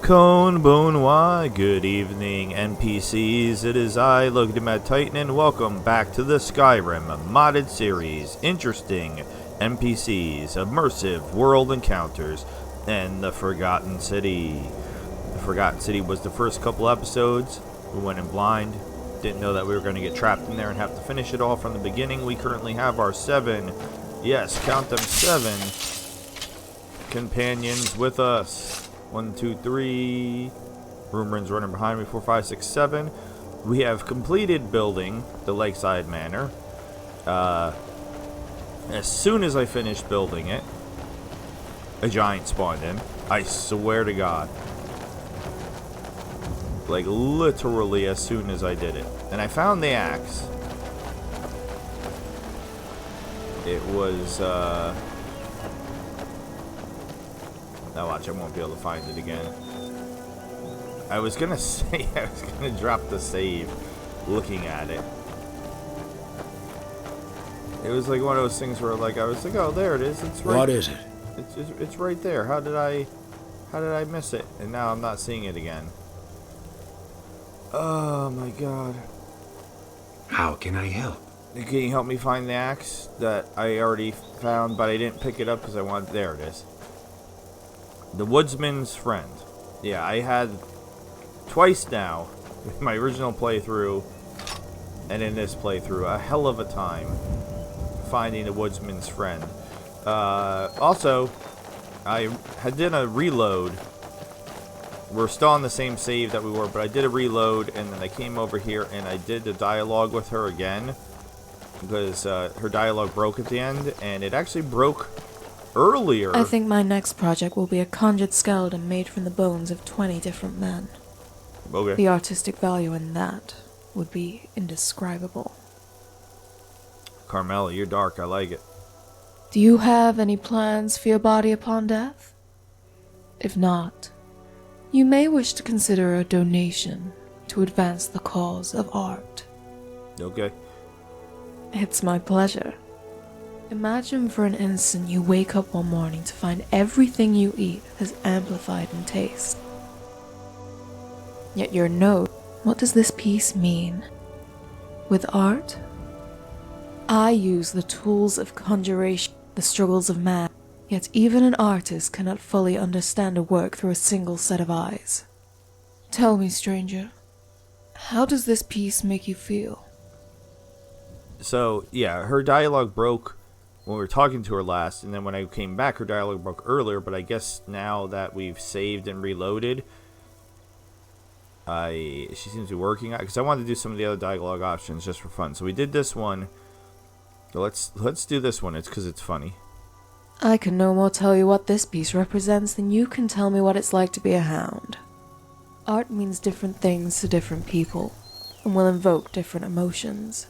Konbanwa, good evening NPCs, it is I, Logadimad Titan, and welcome back to the Skyrim modded series. Interesting NPCs, immersive world encounters, and the Forgotten City. The Forgotten City was the first couple episodes. We went in blind, didn't know that we were going to get trapped in there and have to finish it all from the beginning. We currently have our 7, yes, count them 7 companions with us. 1, 2, 3. Rumorin's running behind me. 4, 5, 6, 7. We have completed building the Lakeside Manor. As soon as I finished building it, a giant spawned in. I swear to God. Like, literally as soon as I did it. And I found the axe. It was, now watch, I won't be able to find it again. I was gonna say, I was gonna drop the save looking at it. It was like one of those things where like I was like, oh, there it is. It's right. What is it? It's right there. How did I miss it? And now I'm not seeing it again. Oh my God. How can I help? Can you help me find the axe that I already found, but I didn't pick it up because I wanted? There it is. The Woodsman's Friend. Yeah, I had twice now, in my original playthrough and in this playthrough, a hell of a time finding the Woodsman's Friend. Also, I did a reload. We're still on the same save that we were, but I did a reload, and then I came over here and I did the dialogue with her again, because her dialogue broke at the end, and it actually broke earlier. I think my next project will be a conjured skeleton made from the bones of 20 different men. Okay. The artistic value in that would be indescribable. Carmela, you're dark. I like it. Do you have any plans for your body upon death? If not, you may wish to consider a donation to advance the cause of art. Okay. It's my pleasure. Imagine for an instant you wake up one morning to find everything you eat has amplified in taste. Yet your note, what does this piece mean? With art, I use the tools of conjuration, the struggles of man, yet even an artist cannot fully understand a work through a single set of eyes. Tell me, stranger, how does this piece make you feel? So, yeah, her dialogue broke when we were talking to her last, and then when I came back, her dialogue broke earlier, but I guess now that we've saved and reloaded, she seems to be working on it, because I wanted to do some of the other dialogue options just for fun. So we did this one. So let's do this one. It's because it's funny. I can no more tell you what this piece represents than you can tell me what it's like to be a hound. Art means different things to different people, and will invoke different emotions.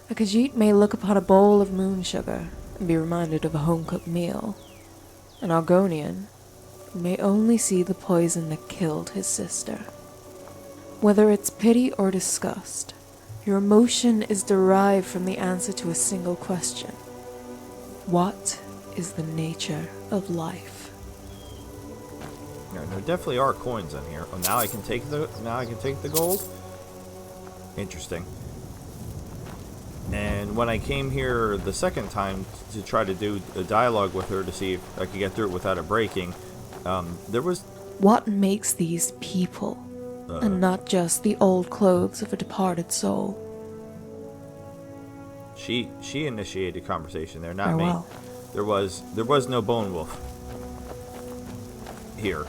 A Khajiit may look upon a bowl of moon sugar and be reminded of a home-cooked meal. An Argonian may only see the poison that killed his sister. Whether it's pity or disgust, your emotion is derived from the answer to a single question. What is the nature of life? Yeah, there definitely are coins in here. Oh, now I can take the gold. Interesting. And when I came here the second time to try to do a dialogue with her to see if I could get through it without it breaking, there was... What makes these people, and not just the old clothes of a departed soul? She initiated conversation there, not me. Farewell. There was no Bone Wolf here,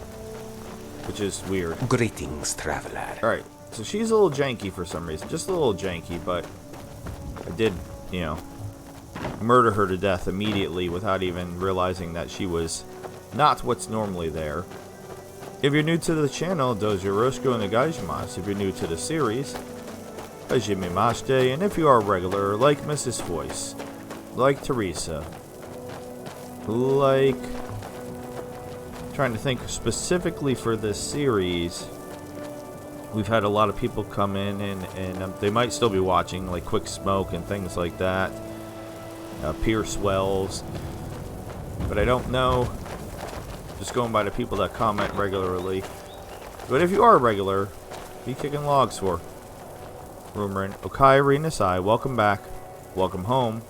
which is weird. Greetings, traveler. Alright, so she's a little janky for some reason. Just a little janky, but I did, murder her to death immediately without even realizing that she was not what's normally there. If you're new to the channel, Dojoroshiko Nagaijimasu. If you're new to the series, Hajime Mashite. And if you are a regular, like Mrs. Voice, like Teresa, like... trying to think specifically for this series, we've had a lot of people come in and they might still be watching, like Quick Smoke and things like that. Pierce Wells. But I don't know. Just going by the people that comment regularly. But if you are a regular, be kicking logs for. Rumorin, Okai Nasai, welcome back. Welcome home.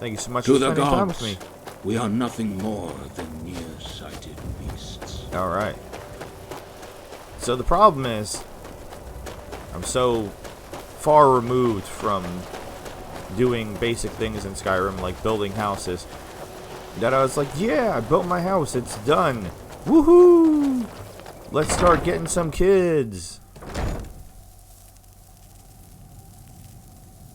Thank you so much To for the spending time with gods, me. we are nothing more than nearsighted beasts. Alright. So the problem is, I'm so far removed from doing basic things in Skyrim, like building houses, that I was like, yeah, I built my house, it's done. Woohoo! Let's start getting some kids.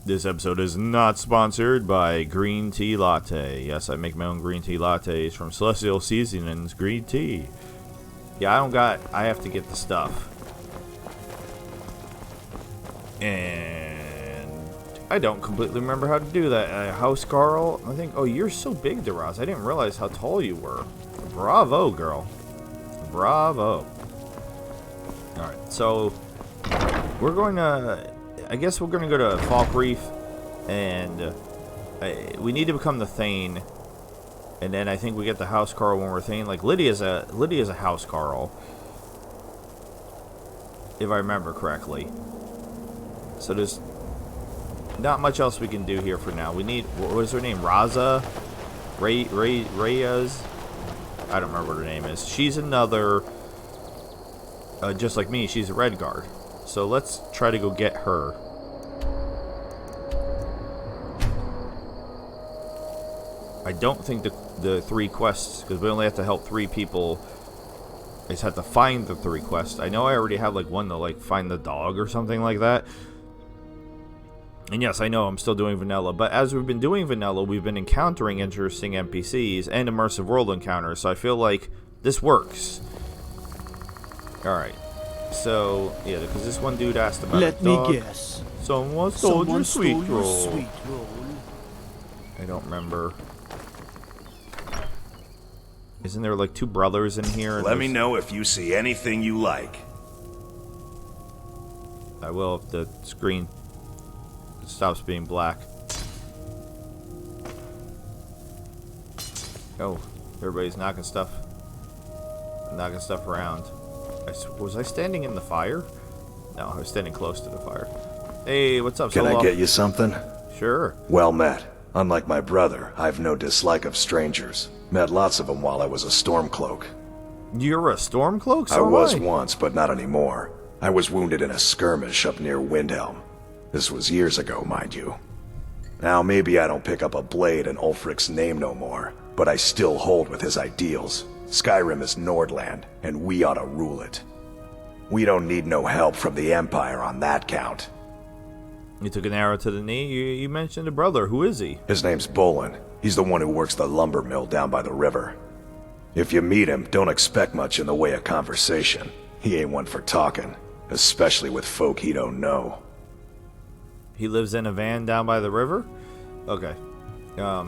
This episode is not sponsored by Green Tea Latte. Yes, I make my own green tea lattes from Celestial Seasonings Green Tea. Yeah, I have to get the stuff. And I don't completely remember how to do that. House Carl, I think, oh, you're so big, Deraz. I didn't realize how tall you were. Bravo, girl. Bravo. Alright, so we're going to... I guess we're going to go to Falk Reef, and we need to become the Thane, and then I think we get the House Carl when we're Thane. Like, Lydia's a House Carl, if I remember correctly. So there's not much else we can do here for now. We need, what is her name? Raza? Reyes? I don't remember what her name is. She's another, just like me, she's a Red Guard. So let's try to go get her. I don't think the 3 quests, because we only have to help 3 people. I just have to find the 3 quests. I know I already have like one to like find the dog or something like that. And yes, I know I'm still doing vanilla, but as we've been doing vanilla, we've been encountering interesting NPCs and immersive world encounters, so I feel like this works. Alright. So, yeah, because this one dude asked about Let a me dog. guess. Someone stole your sweet roll. Sweet roll. I don't remember. Isn't there like 2 brothers in here? Let me know if you see anything you like. I will if the screen stops being black. Oh, everybody's knocking stuff around. Was I standing in the fire? No, I was standing close to the fire. Hey, what's up, Can Solo? I get you something? Sure. Well met. Unlike my brother, I've no dislike of strangers. Met lots of them while I was a Stormcloak. You're a Stormcloak? I So was am I. once, but not anymore. I was wounded in a skirmish up near Windhelm. This was years ago, mind you. Now, maybe I don't pick up a blade in Ulfric's name no more, but I still hold with his ideals. Skyrim is Nordland, and we ought to rule it. We don't need no help from the Empire on that count. You took an arrow to the knee. You mentioned a brother. Who is he? His name's Bolin. He's the one who works the lumber mill down by the river. If you meet him, don't expect much in the way of conversation. He ain't one for talking, especially with folk he don't know. He lives in a van down by the river? Okay.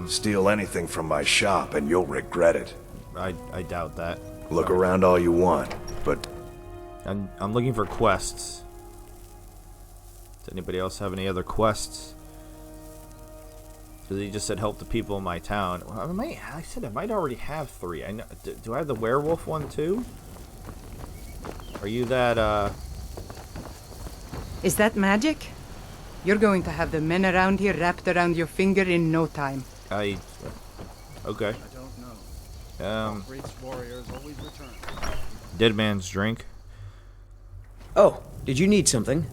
Steal anything from my shop and you'll regret it. I doubt that. Look around all you want, but I'm looking for quests. Does anybody else have any other quests? Because he just said help the people in my town. Well, I said I might already have 3. I know. Do I have the werewolf one too? Are you that Is that magic? You're going to have the men around here wrapped around your finger in no time. Okay. I don't know. Great warriors always return. Dead man's drink. Oh, did you need something?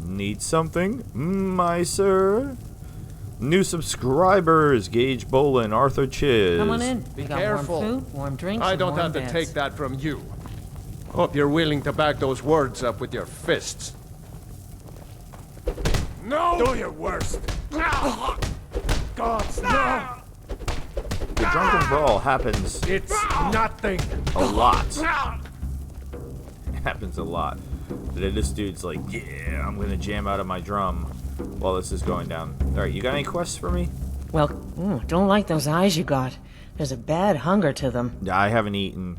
Need something, my sir? New subscribers: Gage Bolin, Arthur Chiz. Come on in. Be We got careful. warm food, warm drinks, I and don't warm have to beds. take that from you. Hope you're willing to back those words up with your fists. No! Do your worst! Gods, no! The drunken brawl happens It's nothing! a lot. It happens a lot. Then this dude's like, yeah, I'm gonna jam out of my drum while this is going down. Alright, you got any quests for me? Well, don't like those eyes you got. There's a bad hunger to them. Yeah, I haven't eaten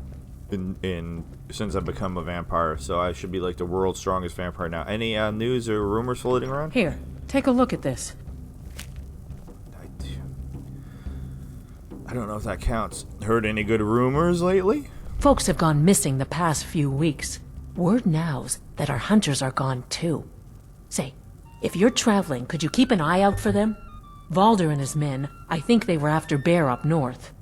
in since I've become a vampire, so I should be like the world's strongest vampire now. Any news or rumors floating around? Here, take a look at this. I don't know if that counts. Heard any good rumors lately? Folks have gone missing the past few weeks. Word now's that our hunters are gone too. Say, if you're traveling, could you keep an eye out for them? Valder and his men, I think they were after bear up north.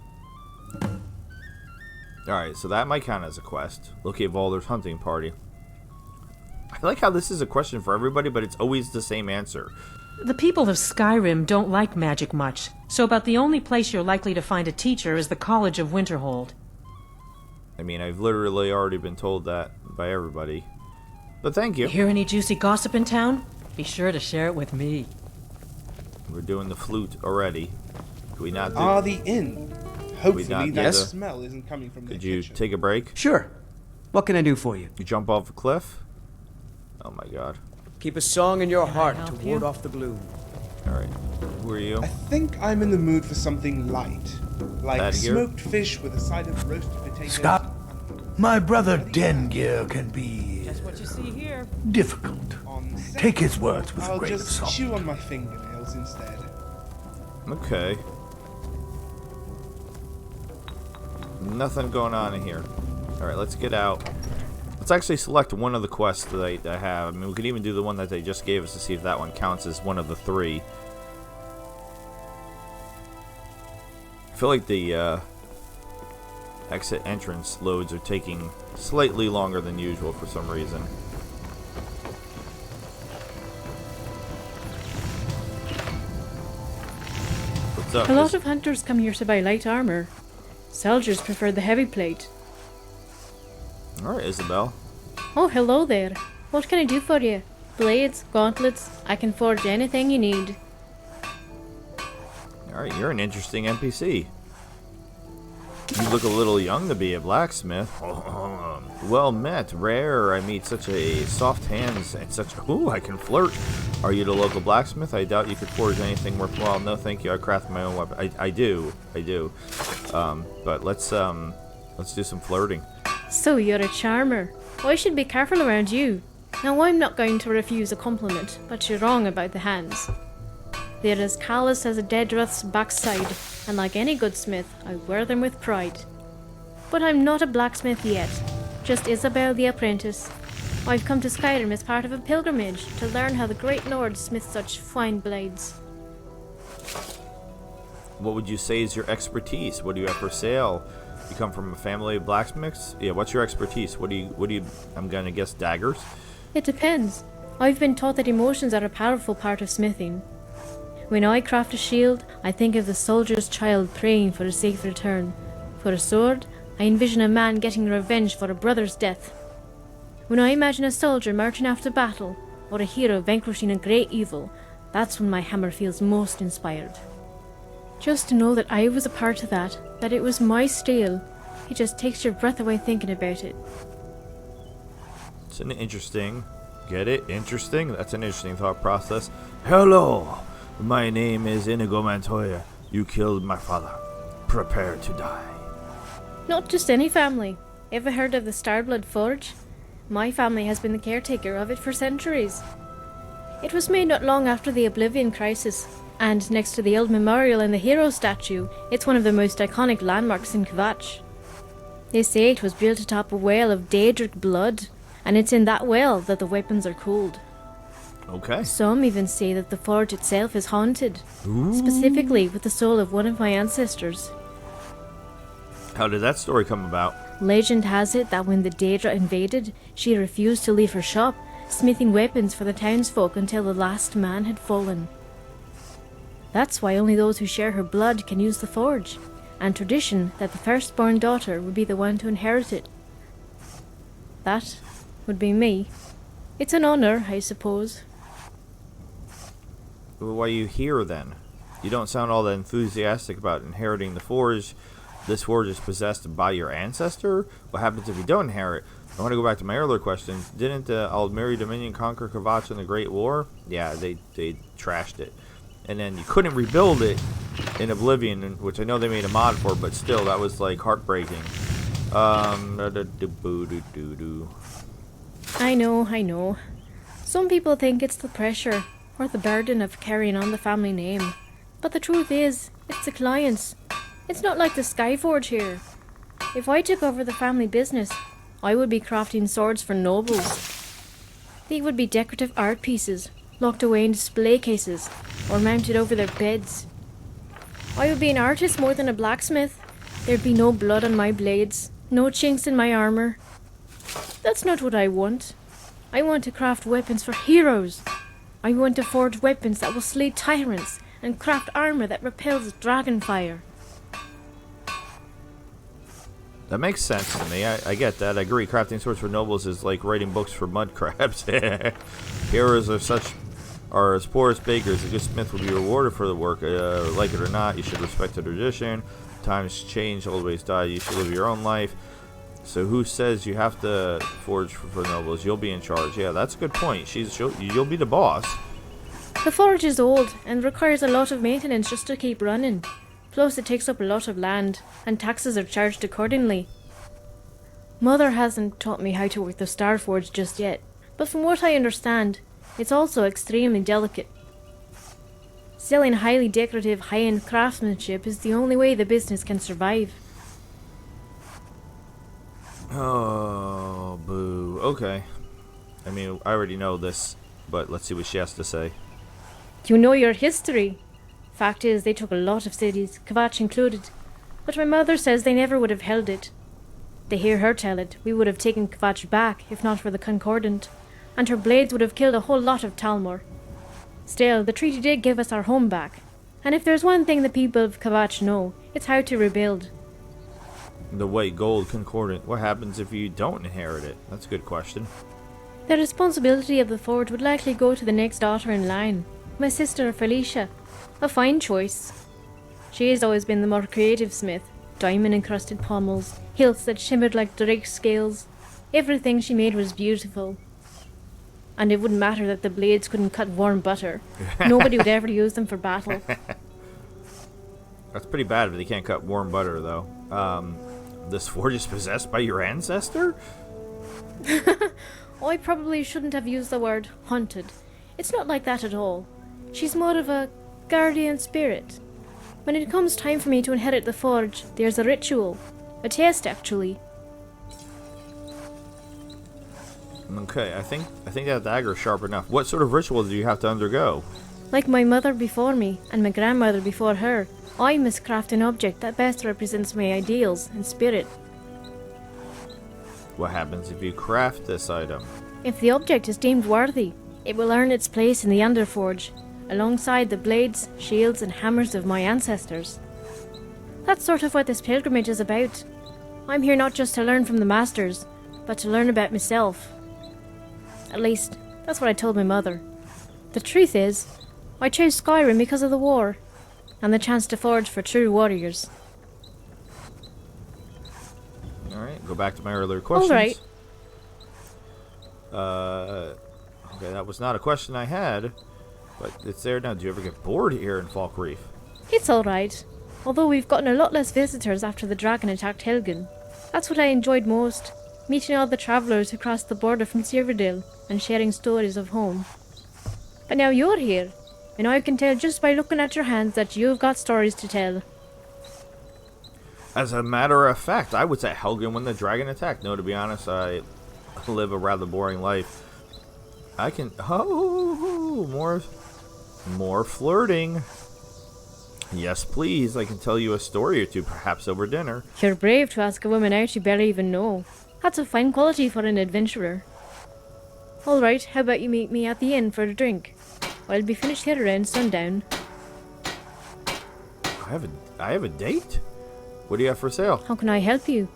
Alright, so that might count as a quest. Locate Valder's hunting party. I like how this is a question for everybody, but it's always the same answer. The people of Skyrim don't like magic much, so about the only place you're likely to find a teacher is the College of Winterhold. I mean, I've literally already been told that by everybody. But thank you. Hear any juicy gossip in town? Be sure to share it with me. We're doing the flute already. Could we not do... The inn. not Hopefully do that the- smell isn't coming from Could the you kitchen. take a break? Sure. What can I do for you? You jump off a cliff? Oh my god. Keep a song in your heart to help ward you? off the gloom. Alright. Who are you? I think I'm in the mood for something light. Like That here? smoked fish with a side of roasted potatoes. Stop. My brother Dengir can be That's what you see here. difficult. On second Take his words with a I'll grain of just salt. chew on my fingernails instead. Okay. Nothing going on in here. Alright, let's get out. Let's actually select one of the quests that I have. I mean, we could even do the one that they just gave us to see if that one counts as one of the 3. I feel like the exit entrance loads are taking slightly longer than usual for some reason. What's up? A lot of hunters come here to buy light armor. Soldiers prefer the heavy plate. Alright, Isabel. Oh, hello there. What can I do for you? Blades, gauntlets, I can forge anything you need. Alright, you're an interesting NPC. You look a little young to be a blacksmith. Well met, rare. I meet such a soft hands and such. Ooh, I can flirt. Are you the local blacksmith? I doubt you could forge anything worthwhile. No, thank you. I craft my own weapon. I do. But let's do some flirting. So you're a charmer. I should be careful around you. Now I'm not going to refuse a compliment, but you're wrong about the hands. They're as callous as a dead roth's backside, and like any good smith, I wear them with pride. But I'm not a blacksmith yet, just Isabel the apprentice. I've come to Skyrim as part of a pilgrimage to learn how the great lords smith such fine blades. What would you say is your expertise? What do you have for sale? You come from a family of blacksmiths? Yeah, what's your expertise? What do you, I'm gonna guess daggers? It depends. I've been taught that emotions are a powerful part of smithing. When I craft a shield, I think of the soldier's child praying for a safe return. For a sword, I envision a man getting revenge for a brother's death. When I imagine a soldier marching after battle, or a hero vanquishing a great evil, that's when my hammer feels most inspired. Just to know that I was a part of that it was my steel, it just takes your breath away thinking about it. It's an interesting, get it? Interesting? That's an interesting thought process. Hello, my name is Inigo Montoya. You killed my father. Prepare to die. Not just any family. Ever heard of the Starblood Forge? My family has been the caretaker of it for centuries. It was made not long after the Oblivion Crisis, and next to the old memorial and the hero statue, it's one of the most iconic landmarks in Kvatch. They say it was built atop a well of Daedric blood, and it's in that well that the weapons are cooled. Okay. Some even say that the forge itself is haunted, specifically with the soul of one of my ancestors. How did that story come about? Legend has it that when the Daedra invaded, she refused to leave her shop, smithing weapons for the townsfolk until the last man had fallen. That's why only those who share her blood can use the forge, and tradition that the firstborn daughter would be the one to inherit it. That would be me. It's an honor, I suppose. Why are you here then? You don't sound all that enthusiastic about inheriting the forge. This forge is possessed by your ancestor? What happens if you don't inherit? I want to go back to my earlier question. Didn't the Aldmeri Dominion conquer Kvatch in the Great War? Yeah, they trashed it. And then you couldn't rebuild it in Oblivion, which I know they made a mod for, but still, that was like heartbreaking. I know. Some people think it's the pressure or the burden of carrying on the family name. But the truth is, it's the clients. It's not like the Skyforge here. If I took over the family business, I would be crafting swords for nobles. They would be decorative art pieces, locked away in display cases, or mounted over their beds. I would be an artist more than a blacksmith. There'd be no blood on my blades, no chinks in my armor. That's not what I want. I want to craft weapons for heroes. I want to forge weapons that will slay tyrants and craft armor that repels dragon fire. That makes sense to me. I get that. I agree. Crafting swords for nobles is like writing books for mud crabs. Heroes are as poor as bakers. A good smith will be rewarded for the work. Like it or not, you should respect the tradition. Times change, old ways die. You should live your own life. So who says you have to forge for nobles? You'll be in charge. Yeah, that's a good point. You'll be the boss. The forge is old and requires a lot of maintenance just to keep running. Plus it takes up a lot of land, and taxes are charged accordingly. Mother hasn't taught me how to work the Star Forge just yet, but from what I understand, it's also extremely delicate. Selling highly decorative, high-end craftsmanship is the only way the business can survive. Oh, boo. Okay. I mean, I already know this, but let's see what she has to say. You know your history. Fact is, they took a lot of cities, Kvatch included, but my mother says they never would have held it. They hear her tell it, we would have taken Kvatch back, if not for the Concordant, and her blades would have killed a whole lot of Talmor. Still, the treaty did give us our home back, and if there's one thing the people of Kvatch know, it's how to rebuild. The white gold concordant. What happens if you don't inherit it? That's a good question. The responsibility of the forge would likely go to the next daughter in line, my sister Felicia. A fine choice. She has always been the more creative smith. Diamond-encrusted pommels, hilts that shimmered like drake scales. Everything she made was beautiful. And it wouldn't matter that the blades couldn't cut warm butter. Nobody would ever use them for battle. That's pretty bad if they can't cut warm butter, though. This forge is possessed by your ancestor? I probably shouldn't have used the word haunted. It's not like that at all. She's more of a guardian spirit. When it comes time for me to inherit the forge, there's a ritual. A test, actually. Okay, I think that dagger's sharp enough. What sort of ritual do you have to undergo? Like my mother before me, and my grandmother before her, I must craft an object that best represents my ideals and spirit. What happens if you craft this item? If the object is deemed worthy, it will earn its place in the Underforge, alongside the blades, shields, and hammers of my ancestors. That's sort of what this pilgrimage is about. I'm here not just to learn from the masters, but to learn about myself. At least, that's what I told my mother. The truth is, I chose Skyrim because of the war, and the chance to forge for true warriors. Alright, go back to my earlier questions. Alright. Okay, that was not a question I had, but it's there now. Do you ever get bored here in Falk Reef? It's alright. Although we've gotten a lot less visitors after the dragon attacked Helgen. That's what I enjoyed most. Meeting all the travellers who crossed the border from Cyrodiil and sharing stories of home. But now you're here, and I can tell just by looking at your hands that you've got stories to tell. As a matter of fact, I was at Helgen when the dragon attacked. No, to be honest, I live a rather boring life. I can... Oh, more flirting. Yes, please. I can tell you a story or two, perhaps over dinner. You're brave to ask a woman out you barely even know. That's a fine quality for an adventurer. Alright, how about you meet me at the inn for a drink? I'll be finished here around sundown. I have a date? What do you have for sale? How can I help you?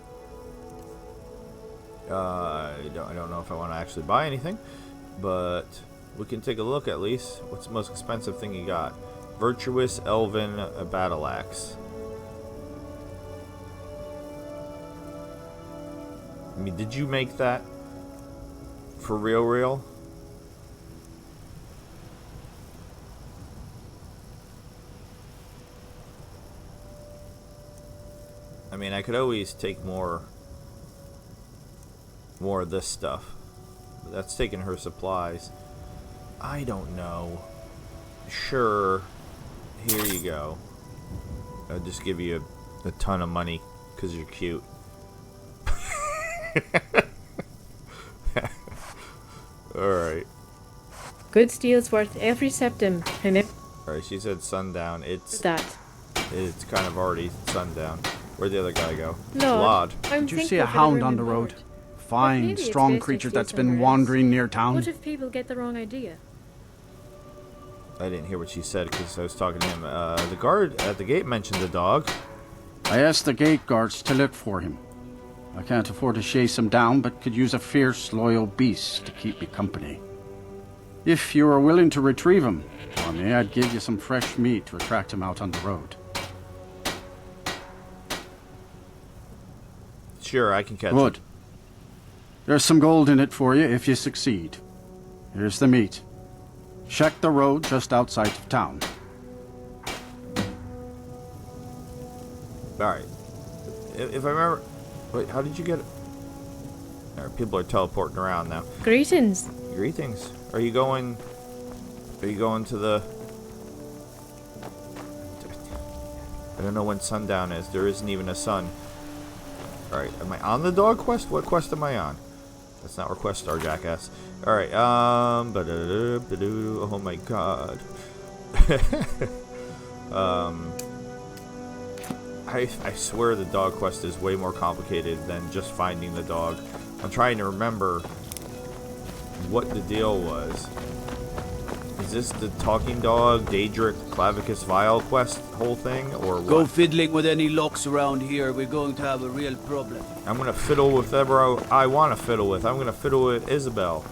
I don't know if I want to actually buy anything, but we can take a look at least. What's the most expensive thing you got? Virtuous Elven Battle Axe. I mean, did you make that? For real? I mean, I could always take more of this stuff. But that's taking her supplies. I don't know. Sure. Here you go. I'll just give you a ton of money because you're cute. Alright. Good steel's worth every septim. Remember Alright, she said sundown. It's that. It's kind of already sundown. Where'd the other guy go? Lord, Did you see a hound on the road? Fine, strong creature that's been wandering near town. What if people get the wrong idea? I didn't hear what she said because I was talking to him. The guard at the gate mentioned the dog. I asked the gate guards to look for him. I can't afford to chase him down, but could use a fierce, loyal beast to keep me company. If you are willing to retrieve him for me, I'd give you some fresh meat to attract him out on the road. Sure, I can catch Good. it. There's some gold in it for you if you succeed. Here's the meat. Check the road just outside of town. Alright. If I remember... Wait, how did you get it? Alright, people are teleporting around now. Greetings. Greetings. Are you going to the... I don't know when sundown is. There isn't even a sun. Alright, am I on the dog quest? What quest am I on? That's not request star, jackass. Alright, oh my god. I swear the dog quest is way more complicated than just finding the dog. I'm trying to remember what the deal was. Is this the talking dog, Daedric, Clavicus Vial quest whole thing, or what? Go fiddling with any locks around here, we're going to have a real problem. I'm gonna fiddle with whatever I want to fiddle with. I'm gonna fiddle with Isabel.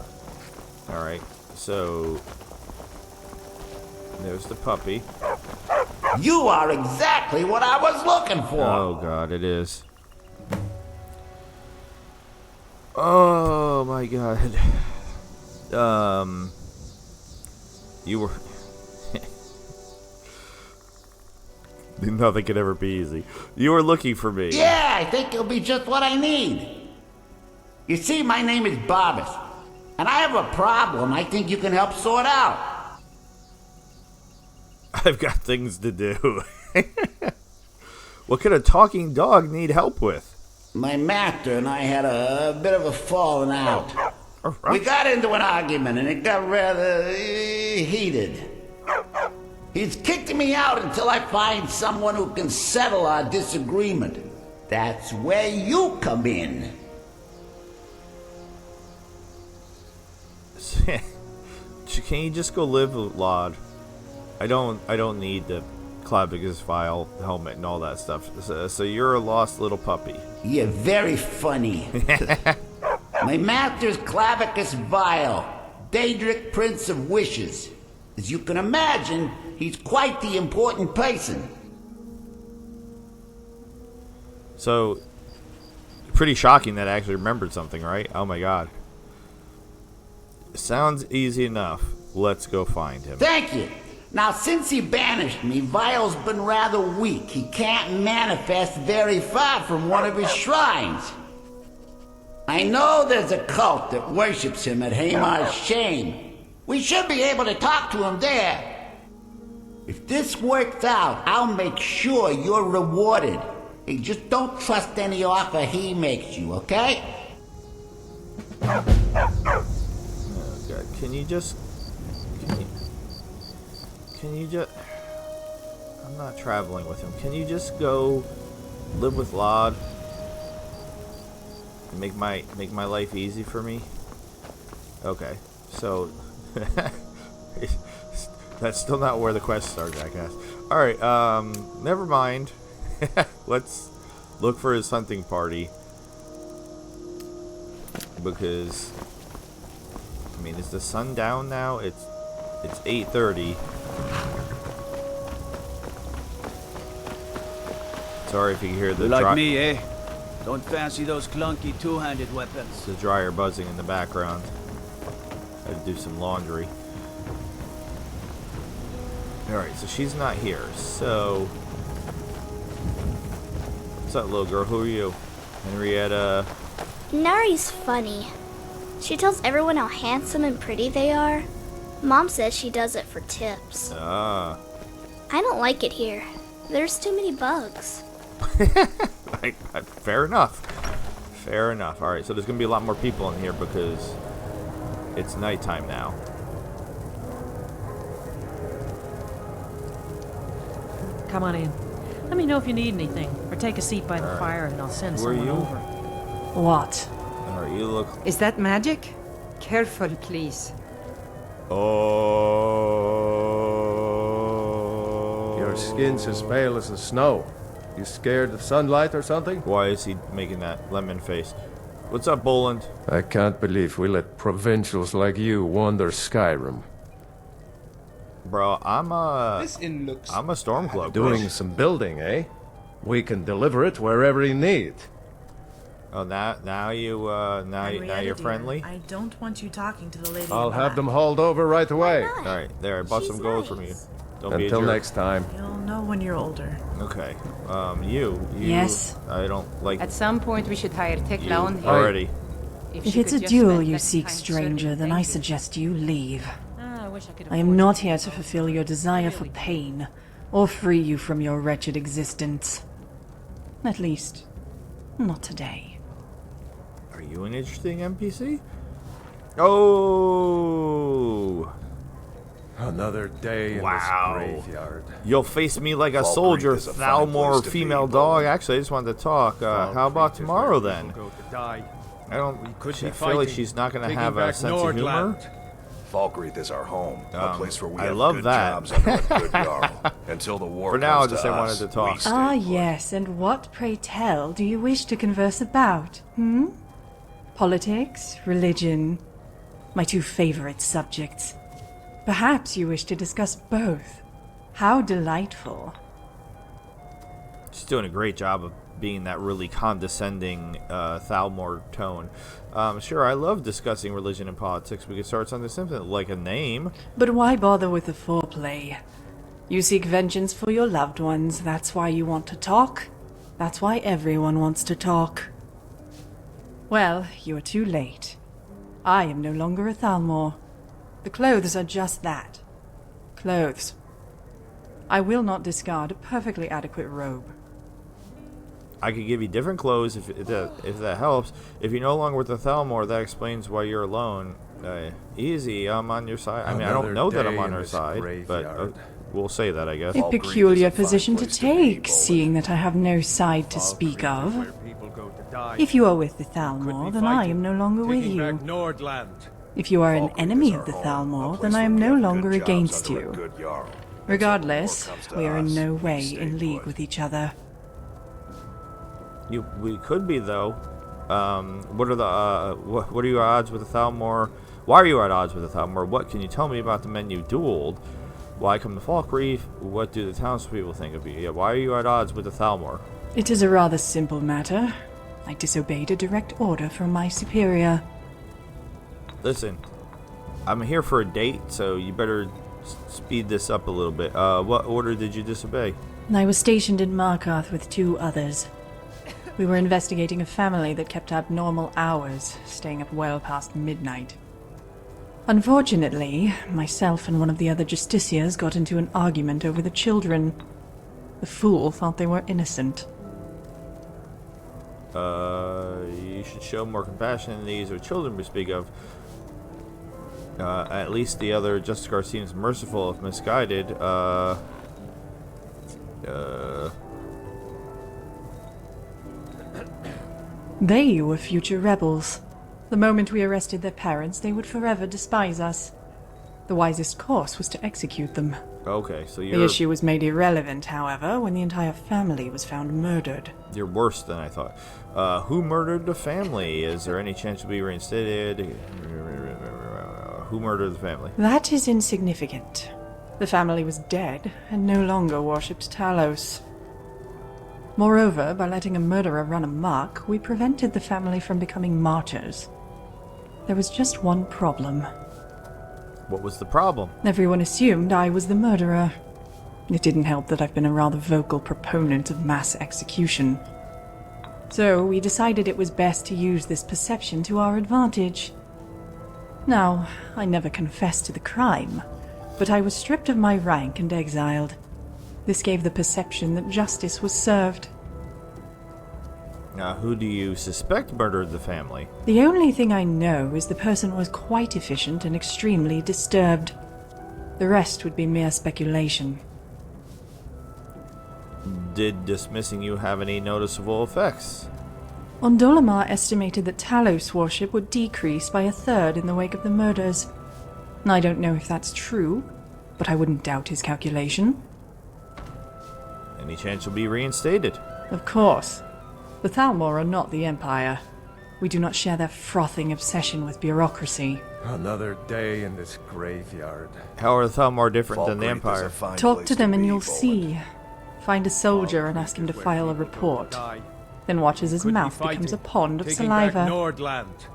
Alright, so... There's the puppy. You are exactly what I was looking for. Oh god, it is. Oh my god. You were... Nothing could ever be easy. You were looking for me. Yeah, I think it'll be just what I need. You see, my name is Barbas, and I have a problem I think you can help sort out. I've got things to do. What could a talking dog need help with? My master and I had a bit of a falling out. We got into an argument and it got rather heated. He's kicked me out until I find someone who can settle our disagreement. That's where you come in. Can you just go live with Lod? I don't need the Clavicus Vial helmet and all that stuff. So you're a lost little puppy. You're very funny. My master's Clavicus Vial, Daedric Prince of Wishes. As you can imagine, he's quite the important person. So, pretty shocking that I actually remembered something, right? Oh my god. Sounds easy enough. Let's go find him. Thank you. Now, since he banished me, Vial's been rather weak. He can't manifest very far from one of his shrines. I know there's a cult that worships him at Hamar's Shame. We should be able to talk to him there. If this works out, I'll make sure you're rewarded. Hey, just don't trust any offer he makes you, okay? Oh god, can you just... Can you just... I'm not traveling with him. Can you just go live with Lod? And make my life easy for me? Okay, so... That's still not where the quests are, jackass. Alright, never mind. Let's look for his hunting party. Because... I mean, is the sun down now? It's 8:30. Sorry if you hear the like me, eh? Don't fancy those clunky two-handed weapons. The dryer buzzing in the background. I had to do some laundry. Alright, so she's not here. So... What's up, little girl? Who are you? Henrietta? Nari's funny. She tells everyone how handsome and pretty they are. Mom says she does it for tips. Ah. I don't like it here. There's too many bugs. Fair enough. Fair enough. Alright, so there's going to be a lot more people in here because It's nighttime now. Come on in. Let me know if you need anything, or take a seat by the fire and I'll send Who are someone you? over. What? Alright, you look... Is that magic? Careful, please. Oh. Your skin's as pale as the snow. You scared of sunlight or something? Why is he making that lemon face? What's up, Boland? I can't believe we let provincials like you wander Skyrim. Bro, I'm a Stormcloak. Doing some building, eh? We can deliver it wherever you need. Oh, now you're friendly. I don't want you talking to the lady. I'll have them hauled over right away. All right, there. I bought some gold from you. Don't be a Until jerk. next time. You'll know when you're older. Okay. You. Yes. I don't like. At some point, we should hire Tekla on here. Already. If it's a duel you seek, stranger, then I suggest you leave. I am not here to fulfill your desire for pain, or free you from your wretched existence. At least, not today. Are you an interesting NPC? Oh! Another day in this graveyard. You'll face me like a soldier, Thalmor female dog. Actually, I just wanted to talk. How about tomorrow then? I feel like she's not going to have a sense of humor. Falkreath is our home, a place where we have love good that. jobs under a good Jarl. Until the war For now, I comes just to wanted us, to talk. we stay Ah, put. yes, and what, pray tell, do you wish to converse about? Politics? Religion? My two favorite subjects. Perhaps you wish to discuss both. How delightful. She's doing a great job of being that really condescending Thalmor tone. Sure, I love discussing religion and politics. We could start something simple, like a name. But why bother with the foreplay? You seek vengeance for your loved ones. That's why you want to talk. That's why everyone wants to talk. Well, you are too late. I am no longer a Thalmor. The clothes are just that. Clothes. I will not discard a perfectly adequate robe. I could give you different clothes if that helps. If you're no longer with the Thalmor, that explains why you're alone. Easy, I'm on your side. I mean, I don't know that I'm on her side, but we'll say that, I guess. A peculiar position to take, seeing that I have no side to speak of. If you are with the Thalmor, then I am no longer with you. If you are an enemy of the Thalmor, then I am no longer against you. Regardless, we are in no way in league with each other. We could be, though. What are your odds with the Thalmor? Why are you at odds with the Thalmor? What can you tell me about the men you dueled? Why come to Falkreath? What do the townspeople think of you? Yeah, why are you at odds with the Thalmor? It is a rather simple matter. I disobeyed a direct order from my superior. Listen, I'm here for a date, so you better speed this up a little bit. What order did you disobey? I was stationed in Markarth with two others. We were investigating a family that kept abnormal hours, staying up well past midnight. Unfortunately, myself and one of the other justiciars got into an argument over the children. The fool thought they were innocent. You should show more compassion. These are children we speak of. At least the other Justicar seems merciful if misguided. They were future rebels. The moment we arrested their parents, they would forever despise us. The wisest course was to execute them. Okay, so The issue was made irrelevant, however, when the entire family was found murdered. You're worse than I thought. Who murdered the family? Is there any chance to be reinstated? Who murdered the family? That is insignificant. The family was dead and no longer worshipped Talos. Moreover, by letting a murderer run amok, we prevented the family from becoming martyrs. There was just one problem. What was the problem? Everyone assumed I was the murderer. It didn't help that I've been a rather vocal proponent of mass execution. So we decided it was best to use this perception to our advantage. Now, I never confessed to the crime, but I was stripped of my rank and exiled. This gave the perception that justice was served. Now, who do you suspect murdered the family? The only thing I know is the person was quite efficient and extremely disturbed. The rest would be mere speculation. Did dismissing you have any noticeable effects? Ondolamar estimated that Talos worship would decrease by 1/3 in the wake of the murders. I don't know if that's true, but I wouldn't doubt his calculation. Any chance you'll be reinstated? Of course. The Thalmor are not the Empire. We do not share their frothing obsession with bureaucracy. Another day in this graveyard. How are the Thalmor different than the Empire? Talk to them and you'll see. Find a soldier and ask him to file a report. Then watch as his mouth becomes a pond of saliva.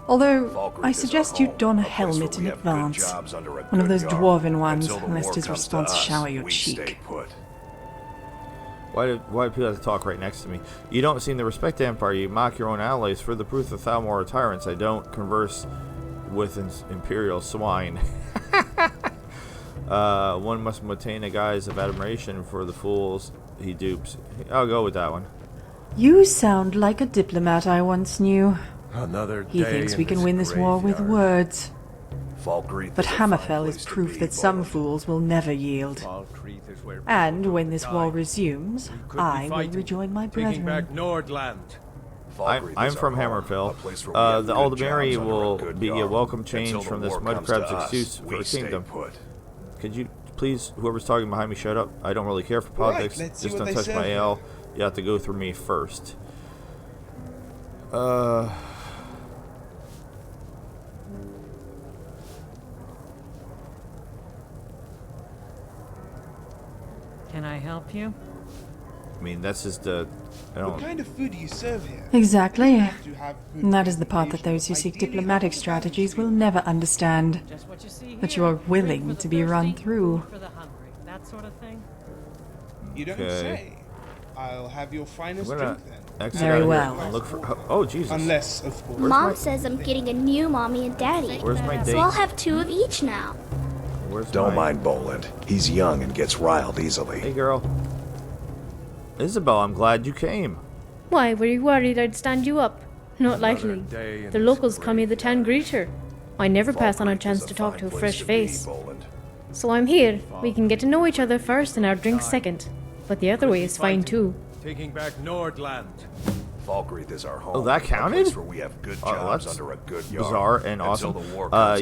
Although, I suggest you don a helmet in advance. One of those dwarven ones, lest his response shower your cheek. Why do people have to talk right next to me? You don't seem to respect the Empire. You mock your own allies. For the proof of Thalmor are tyrants, I don't converse with imperial swine. One must maintain a guise of admiration for the fools he dupes. I'll go with that one. You sound like a diplomat I once knew. Another He thinks we can win this war with words. But Hammerfell is proof that some fools will never yield. And when this war resumes, I will rejoin my brethren. I'm from Hammerfell. The Aldemary will be a welcome change from this mudcrab's excuse for the kingdom. Could you please, whoever's talking behind me, shut up? I don't really care for politics. Just don't touch my ale. You have to go through me first. Can I help you? I mean, that's just I don't... What kind of food do you serve here? Exactly. And that is the part that those who seek diplomatic strategies will never understand. That you are willing to be run through. That sort of thing. You don't say. I'll have your finest drink then. Very well. Look for, oh, Jesus. Unless, of course. Mom says I'm getting a new mommy and daddy. Where's my date? So I'll have 2 of each now. Don't mind Boland. He's young and gets riled easily. Hey, girl. Isabel, I'm glad you came. Why, were you worried I'd stand you up? Not likely. The locals call me the town greeter. I never pass on a chance to talk to a fresh face. So I'm here. We can get to know each other first and our drinks second. But the other way is fine too. Taking back Nordland. Falkreath is our home. Oh, that counted? Where we have good jobs that's under a good yard. bizarre and awesome.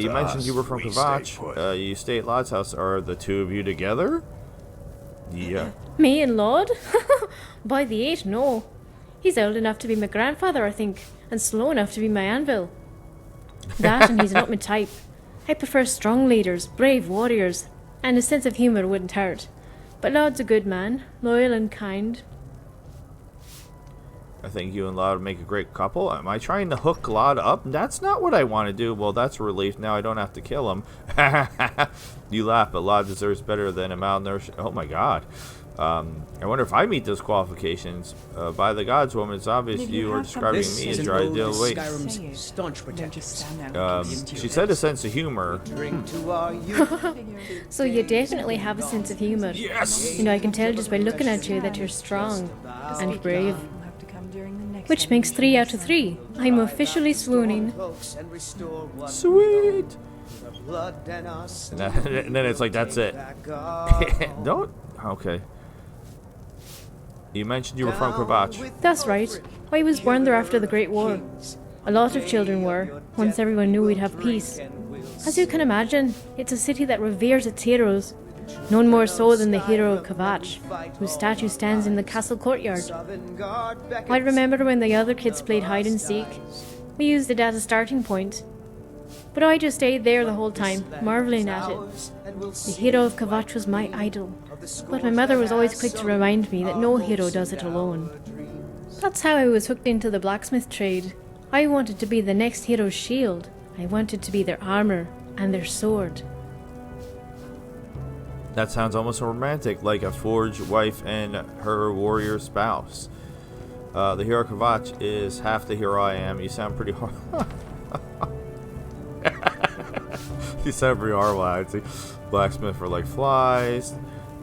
You mentioned you were from Kvatch. Kvatch. You stay at Lod's house. Are the 2 of you together? Yeah. Me and Lord? By the 8, no. He's old enough to be my grandfather, I think, and slow enough to be my anvil. That and he's not my type. I prefer strong leaders, brave warriors, and a sense of humour wouldn't hurt. But Lord's a good man, loyal and kind. I think you and Lod would make a great couple. Am I trying to hook Lod up? That's not what I want to do. Well, that's a relief. Now I don't have to kill him. You laugh, but Lod deserves better than a malnourished... Oh, my God. I wonder if I meet those qualifications. By the gods, woman, it's obvious you are describing me as your ideal weight. She said a sense of humor. So you definitely have a sense of humour. Yes! You know, I can tell just by looking at you that you're strong and brave. Which makes 3 out of 3. I'm officially swooning. Sweet! And then it's like, that's it. Don't... Okay. You mentioned you were from Kvatch. That's right. I was born there after the Great War. A lot of children were, once everyone knew we'd have peace. As you can imagine, it's a city that reveres its heroes. None more so than the hero of Kvatch, whose statue stands in the castle courtyard. I remember when the other kids played hide and seek. We used it as a starting point. But I just stayed there the whole time, marveling at it. The hero of Kvatch was my idol. But my mother was always quick to remind me that no hero does it alone. That's how I was hooked into the blacksmith trade. I wanted to be the next hero's shield. I wanted to be their armor and their sword. That sounds almost romantic, like a forged wife and her warrior spouse. The hero Kvatch is half the hero I am. You sound pretty hard. You sound pretty horrible, I'd say. Blacksmith for like flies.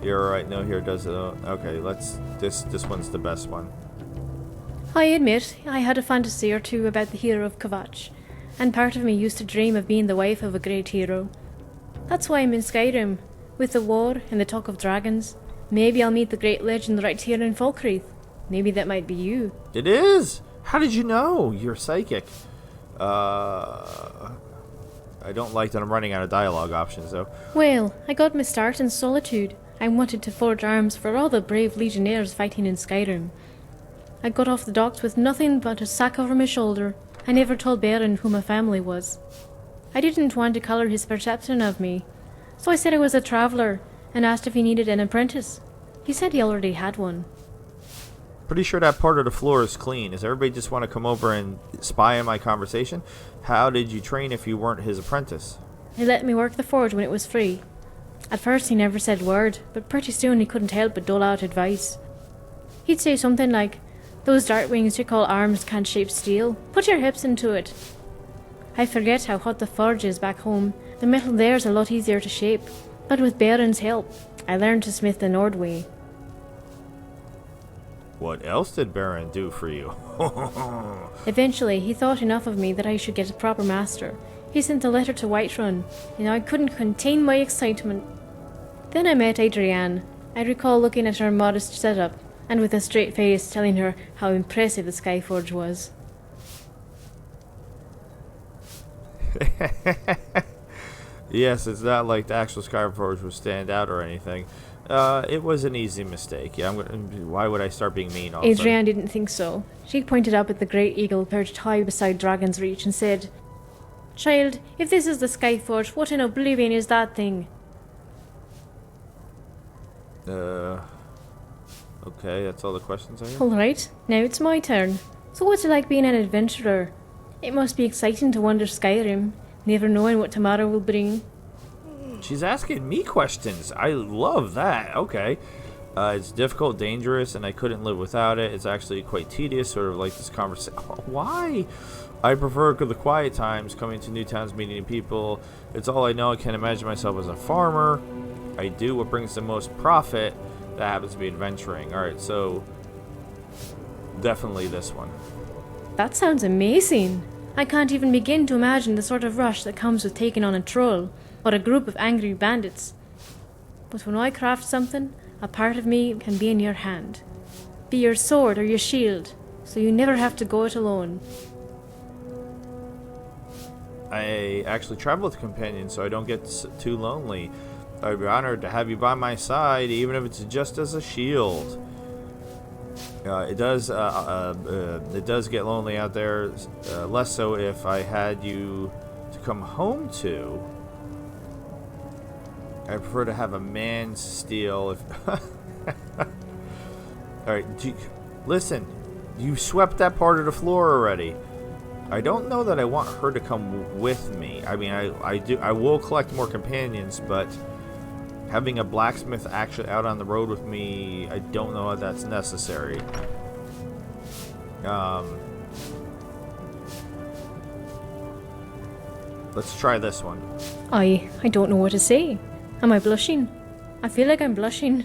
You're right. No, here does it. Okay, let's. This one's the best one. I admit I had a fantasy or two about the hero of Kvatch, and part of me used to dream of being the wife of a great hero. That's why I'm in Skyrim, with the war and the talk of dragons. Maybe I'll meet the great legend right here in Falkreath. Maybe that might be you. It is! How did you know? You're psychic. I don't like that I'm running out of dialogue options, though. Well, I got my start in solitude. I wanted to forge arms for all the brave legionnaires fighting in Skyrim. I got off the docks with nothing but a sack over my shoulder. I never told Baron who my family was. I didn't want to colour his perception of me, so I said I was a traveller and asked if he needed an apprentice. He said he already had one. Pretty sure that part of the floor is clean. Does everybody just want to come over and spy on my conversation? How did you train if you weren't his apprentice? He let me work the forge when it was free. At first he never said a word, but pretty soon he couldn't help but dole out advice. He'd say something like, "Those dart wings you call arms can't shape steel. Put your hips into it." I forget how hot the forge is back home. The metal there's a lot easier to shape. But with Baron's help, I learned to smith the Nord way. What else did Baron do for you? Eventually, he thought enough of me that I should get a proper master. He sent a letter to Whiterun, and I couldn't contain my excitement. Then I met Adrienne. I recall looking at her modest setup, and with a straight face telling her how impressive the Skyforge was. Yes, it's not like the actual Skyforge would stand out or anything. It was an easy mistake. Yeah, why would I start being mean all of a sudden? Adrienne didn't think so. She pointed up at the great eagle perched high beside Dragon's Reach and said, "Child, if this is the Skyforge, what in oblivion is that thing?" Okay, that's all the questions I have? Alright, now it's my turn. So what's it like being an adventurer? It must be exciting to wander Skyrim, never knowing what tomorrow will bring. She's asking me questions. I love that. Okay. It's difficult, dangerous, and I couldn't live without it. It's actually quite tedious, sort of like this conversation. Why? I prefer the quiet times, coming to new towns, meeting new people. It's all I know. I can't imagine myself as a farmer. I do what brings the most profit. That happens to be adventuring. Alright, so definitely this one. That sounds amazing. I can't even begin to imagine the sort of rush that comes with taking on a troll or a group of angry bandits. But when I craft something, a part of me can be in your hand. Be your sword or your shield, so you never have to go it alone. I actually travel with companions, so I don't get too lonely. I'd be honored to have you by my side, even if it's just as a shield. It does get lonely out there, less so if I had you to come home to. I prefer to have a man's steel. If Alright, listen, you swept that part of the floor already. I don't know that I want her to come with me. I mean, I will collect more companions, but having a blacksmith actually out on the road with me, I don't know if that's necessary. Let's try this one. I don't know what to say. Am I blushing? I feel like I'm blushing.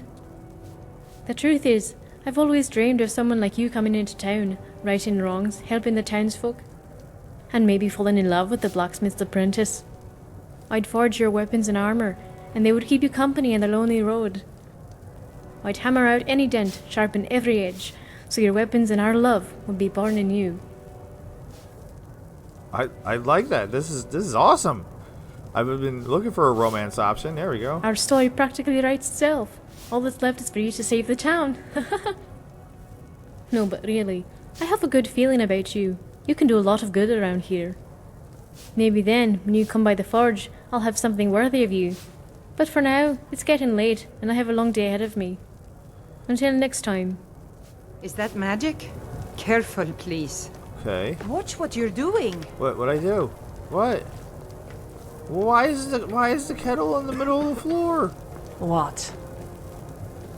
The truth is, I've always dreamed of someone like you coming into town, righting wrongs, helping the townsfolk, and maybe falling in love with the blacksmith's apprentice. I'd forge your weapons and armour, and they would keep you company on the lonely road. I'd hammer out any dent, sharpen every edge, so your weapons and our love would be born in you. I like that. This is awesome. I've been looking for a romance option. There we go. Our story practically writes itself. All that's left is for you to save the town. No, but really, I have a good feeling about you. You can do a lot of good around here. Maybe then, when you come by the forge, I'll have something worthy of you. But for now, it's getting late, and I have a long day ahead of me. Until next time. Is that magic? Careful, please. Okay. Watch what you're doing. What I do? What? Why is the kettle in the middle of the floor? What?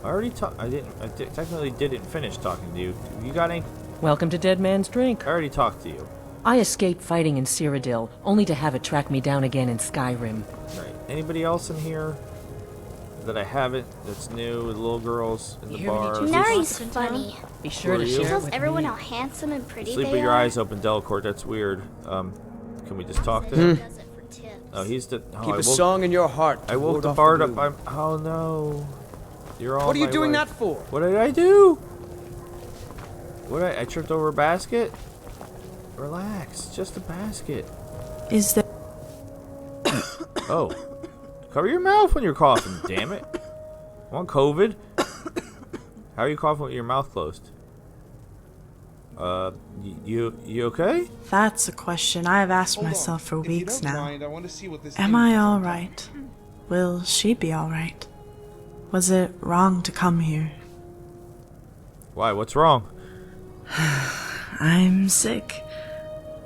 I already technically didn't finish talking to you. You got any? Welcome to Dead Man's Drink. I already talked to you. I escaped fighting in Cyrodiil, only to have it track me down again in Skyrim. Right. Anybody else in here? that I haven't. That's new. The little girls in the hear any bar. juicy Nari's gossip in funny. town? Be sure to She share tells with everyone me. how handsome and pretty Sleep they with your are. eyes open, Delacourt. That's weird. Can we just talk to She him? does it for tips. Oh, he's the. Oh, Keep a song in your heart. I woke the off bard the up. gloom. Oh no. You're all. What are you my doing way. that for? What did I do? I tripped over a basket? Relax, just a basket. Is there... Oh. Cover your mouth when you're coughing, damn it. Want COVID? How are you coughing with your mouth closed? You okay? That's a question I've asked Hold myself on. for If you weeks don't now. mind, I want to see what this Am thing I is. alright? Will she be alright? Was it wrong to come here? Why, what's wrong? I'm sick.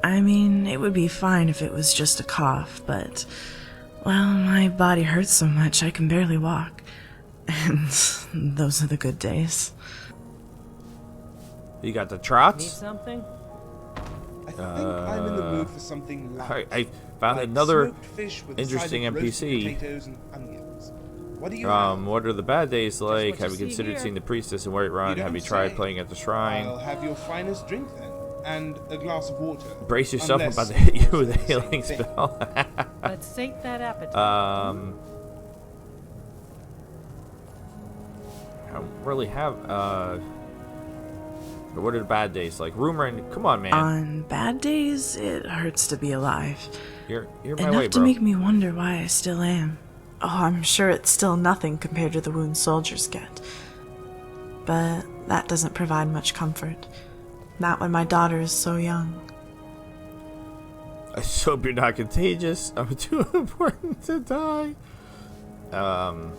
I mean, it would be fine if it was just a cough, but... well, my body hurts so much I can barely walk. And those are the good days. You got the Need trots? something? I think I'm in the mood for something light. I found like another smoked fish with a interesting side of roasted NPC. potatoes and onions. What do you have? What are the bad days like? what Have you you see considered here. seeing the priestess in Whiterun? You Have you don't tried say. playing at the shrine? I'll have your finest drink then, and a glass of water. Brace yourself, I'm Unless, about to of hit you course, with a they're the same healing thing. spell. Let's sate that appetite. I don't really have, what are the bad days like? Rumor and, come on, man. On bad days, it hurts to be alive. You're my Enough way, to bro. make me wonder why I still am. Oh, I'm sure it's still nothing compared to the wounds soldiers get. But that doesn't provide much comfort. Not when my daughter is so young. I just hope you're not contagious. I'm too important to die. Have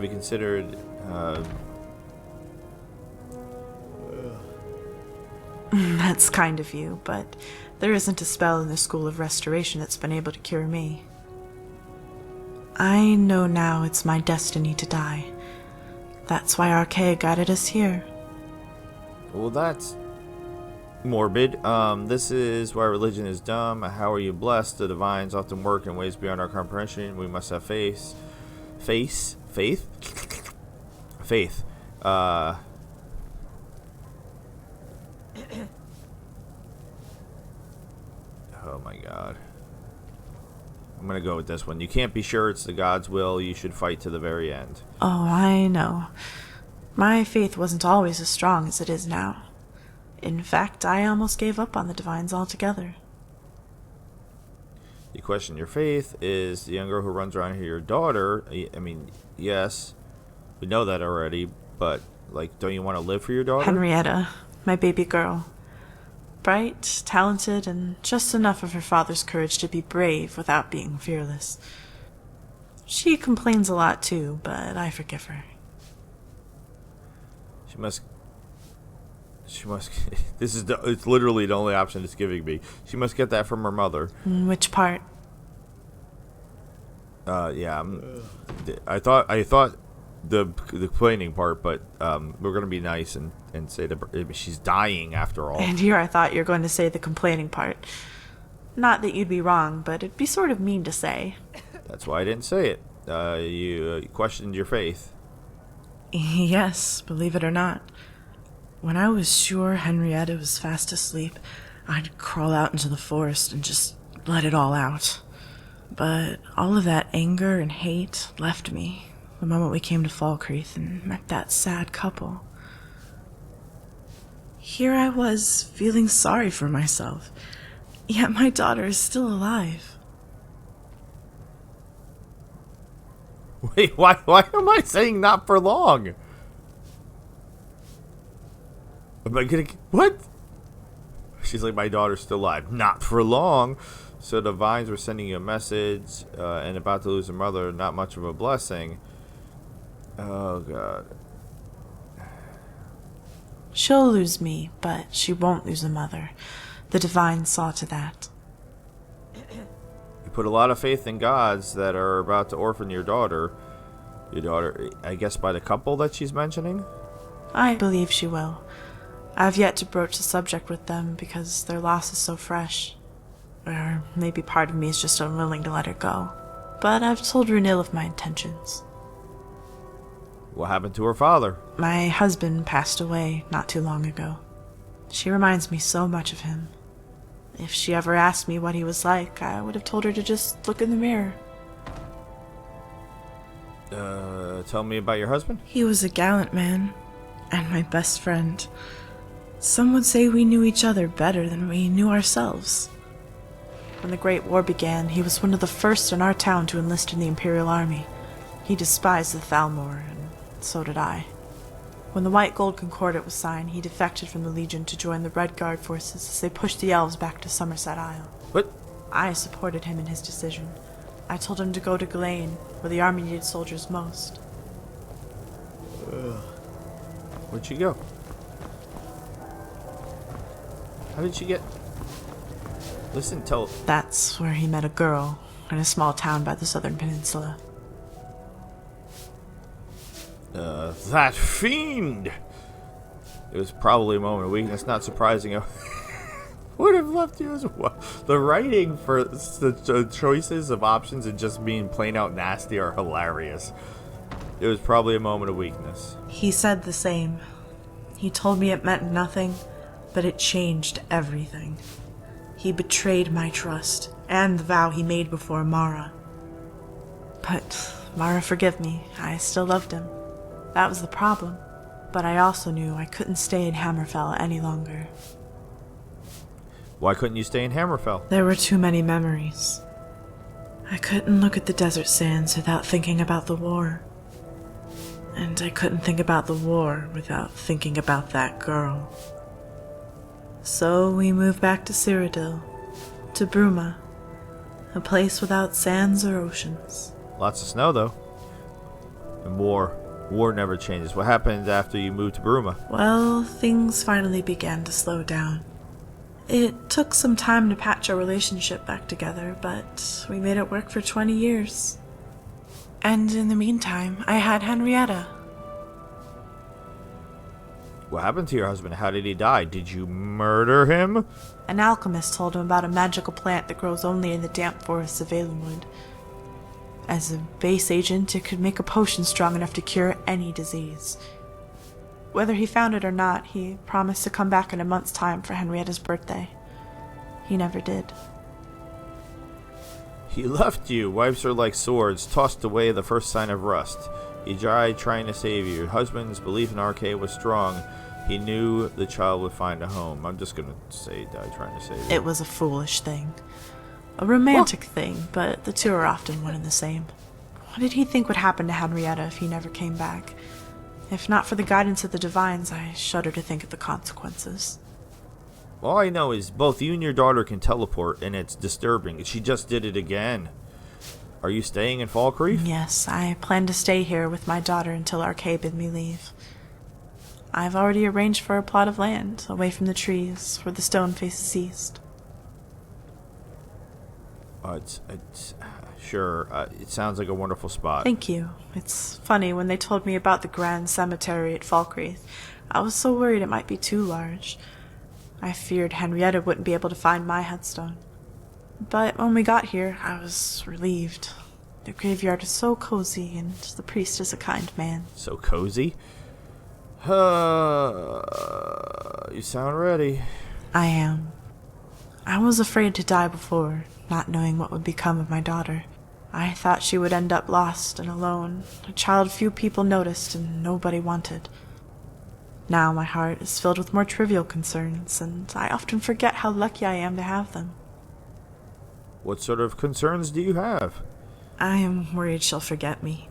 you considered, That's kind of you, but there isn't a spell in the School of Restoration that's been able to cure me. I know now it's my destiny to die. That's why Archaea guided us here. well, that's morbid. This is why religion is dumb. How are you blessed? The divines often work in ways beyond our comprehension. We must have faith. Faith? Faith. Oh my god. I'm gonna go with this one. You can't be sure it's the God's will. You should fight to the very end. Oh, I know. My faith wasn't always as strong as it is now. In fact, I almost gave up on the divines altogether. You question your faith. Is the young girl who runs around here your daughter? I mean, yes, we know that already, but, like, don't you want to live for your daughter? Henrietta, my baby girl. Bright, talented, and just enough of her father's courage to be brave without being fearless. She complains a lot too, but I forgive her. She must, it's literally the only option it's giving me. She must get that from her mother. Which part? Yeah, I thought the complaining part, but we're gonna be nice and say that she's dying after all. And here I thought you were going to say the complaining part. Not that you'd be wrong, but it'd be sort of mean to say. That's why I didn't say it. You questioned your faith. Yes, believe it or not. When I was sure Henrietta was fast asleep, I'd crawl out into the forest and just let it all out. But all of that anger and hate left me the moment we came to Falkreath and met that sad couple. Here I was, feeling sorry for myself, yet my daughter is still alive. Wait, why am I saying not for long? Am I gonna... What? She's like, my daughter's still alive. Not for long. So the vines were sending you a message, and about to lose her mother, not much of a blessing. Oh, God. She'll lose me, but she won't lose a mother. The divine saw to that. You put a lot of faith in gods that are about to orphan your daughter. Your daughter, I guess by the couple that she's mentioning? I believe she will. I've yet to broach the subject with them because their loss is so fresh. Or maybe part of me is just unwilling to let her go. but I've told Runil of my intentions. What happened to her father? My husband passed away not too long ago. She reminds me so much of him. If she ever asked me what he was like, I would have told her to just look in the mirror. Tell me about your husband? He was a gallant man, and my best friend. Some would say we knew each other better than we knew ourselves. When the Great War began, he was one of the first in our town to enlist in the Imperial Army. He despised the Thalmor, and so did I. When the White Gold Concordat was signed, he defected from the Legion to join the Red Guard forces as they pushed the elves back to Somerset Isle. What? I supported him in his decision. I told him to go to Ghislaine, where the army needed soldiers most. Where'd she go? How did she get... Listen, tell... That's where he met a girl, in a small town by the southern peninsula. That fiend! It was probably a moment of weakness, not surprising. I would have left you as well. The writing for the choices of options and just being plain out nasty are hilarious. It was probably a moment of weakness. He said the same. He told me it meant nothing, but it changed everything. He betrayed my trust, and the vow he made before Mara. But, Mara forgive me, I still loved him. That was the problem. But I also knew I couldn't stay in Hammerfell any longer. Why couldn't you stay in Hammerfell? There were too many memories. I couldn't look at the desert sands without thinking about the war. And I couldn't think about the war without thinking about that girl. So we moved back to Cyrodiil, to Bruma, a place without sands or oceans. Lots of snow, though. And war. War never changes. What happened after you moved to Bruma? Well, things finally began to slow down. It took some time to patch our relationship back together, but we made it work for 20 years. And in the meantime, I had Henrietta. What happened to your husband? How did he die? Did you murder him? An alchemist told him about a magical plant that grows only in the damp forests of Valenwood. As a base agent, it could make a potion strong enough to cure any disease. Whether he found it or not, he promised to come back in a month's time for Henrietta's birthday. He never did. He left you. Wives are like swords, tossed away the first sign of rust. He died trying to save you. Your husband's belief in RK was strong. He knew the child would find a home. I'm just gonna say he died trying to save you. It was a foolish thing. A romantic thing, but the two are often one and the same. What did he think would happen to Henrietta if he never came back? If not for the guidance of the divines, I shudder to think of the consequences. All I know is both you and your daughter can teleport, and it's disturbing. She just did it again. Are you staying in Falkreath? Yes, I plan to stay here with my daughter until RK bid me leave. I've already arranged for a plot of land, away from the trees, where the stone faces east. Sure. It sounds like a wonderful spot. Thank you. It's funny, when they told me about the grand cemetery at Falkreath, I was so worried it might be too large. I feared Henrietta wouldn't be able to find my headstone. But when we got here, I was relieved. The graveyard is so cozy, and the priest is a kind man. So cozy? You sound ready. I am. I was afraid to die before, not knowing what would become of my daughter. I thought she would end up lost and alone, a child few people noticed and nobody wanted. Now my heart is filled with more trivial concerns, and I often forget how lucky I am to have them. What sort of concerns do you have? I am worried she'll forget me.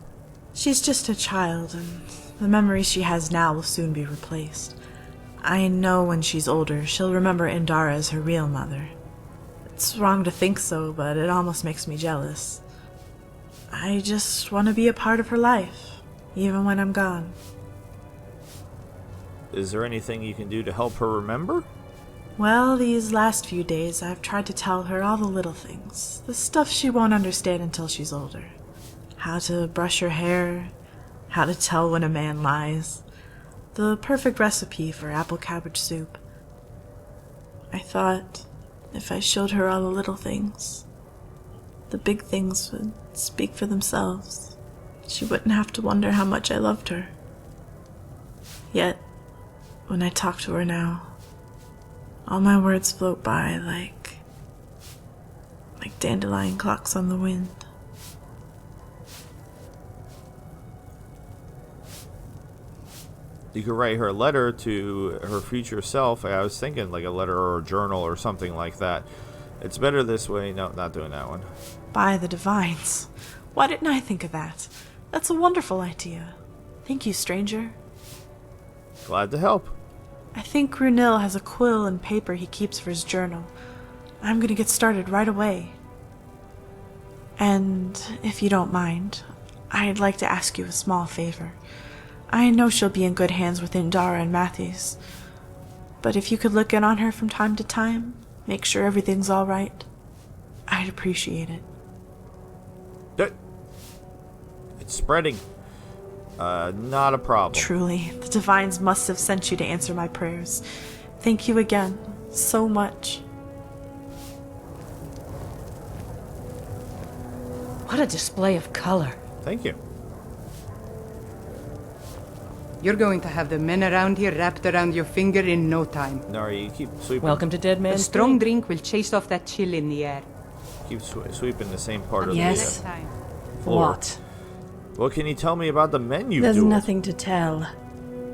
She's just a child, and the memories she has now will soon be replaced. I know when she's older, she'll remember Indara as her real mother. It's wrong to think so, but it almost makes me jealous. I just want to be a part of her life, even when I'm gone. Is there anything you can do to help her remember? Well, these last few days I've tried to tell her all the little things, the stuff she won't understand until she's older. How to brush her hair, how to tell when a man lies, the perfect recipe for apple cabbage soup. I thought, if I showed her all the little things, the big things would speak for themselves. She wouldn't have to wonder how much I loved her. Yet, when I talk to her now, all my words float by like dandelion clocks on the wind. You could write her a letter to her future self. I was thinking like a letter or a journal or something like that. It's better this way. No, not doing that one. By the divines. Why didn't I think of that? That's a wonderful idea. Thank you, stranger. Glad to help. I think Runil has a quill and paper he keeps for his journal. I'm gonna get started right away. And if you don't mind, I'd like to ask you a small favor. I know she'll be in good hands with Indara and Matthews, but if you could look in on her from time to time, make sure everything's all right, I'd appreciate it. It's spreading. Not a problem. Truly, the divines must have sent you to answer my prayers. Thank you again, so much. What a display of color. Thank you. You're going to have the men around here wrapped around your finger in no time. Nara, you keep sweeping. Welcome to Dead Man's A strong drink will chase off that chill in the air. Keep sweeping the same part of yes. the floor. What? What can you tell me about the men you There's dueled? nothing to tell.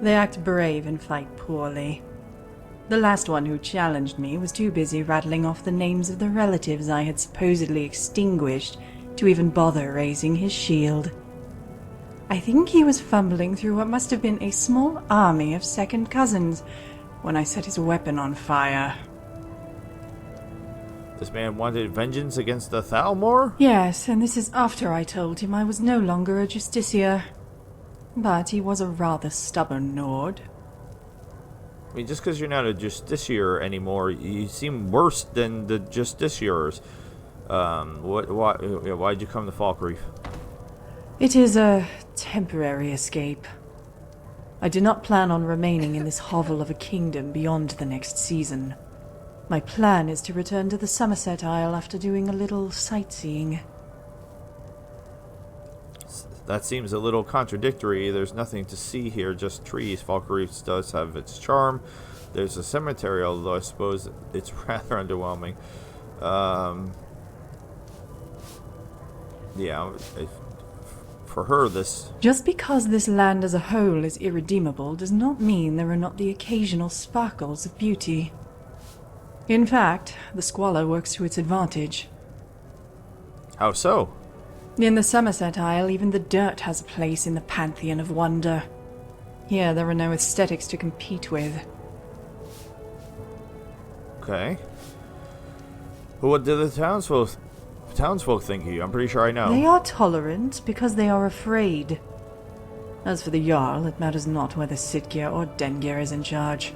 They act brave and fight poorly. The last one who challenged me was too busy rattling off the names of the relatives I had supposedly extinguished to even bother raising his shield. I think he was fumbling through what must have been a small army of second cousins when I set his weapon on fire. This man wanted vengeance against the Thalmor? Yes, and this is after I told him I was no longer a justiciar. But he was a rather stubborn Nord. I mean, just because you're not a justiciar anymore, you seem worse than the justiciars. Why'd you come to Falkreath? It is a temporary escape. I do not plan on remaining in this hovel of a kingdom beyond the next season. My plan is to return to the Somerset Isle after doing a little sightseeing. That seems a little contradictory. There's nothing to see here, just trees. Falkreath does have its charm. There's a cemetery, although I suppose it's rather underwhelming. Yeah, for her, this... Just because this land as a whole is irredeemable does not mean there are not the occasional sparkles of beauty. In fact, the squalor works to its advantage. How so? In the Somerset Isle, even the dirt has a place in the pantheon of wonder. Here, there are no aesthetics to compete with. Okay. Well, what do the townsfolk think of you? I'm pretty sure I know. They are tolerant because they are afraid. As for the Jarl, it matters not whether Sitgir or Dengir is in charge.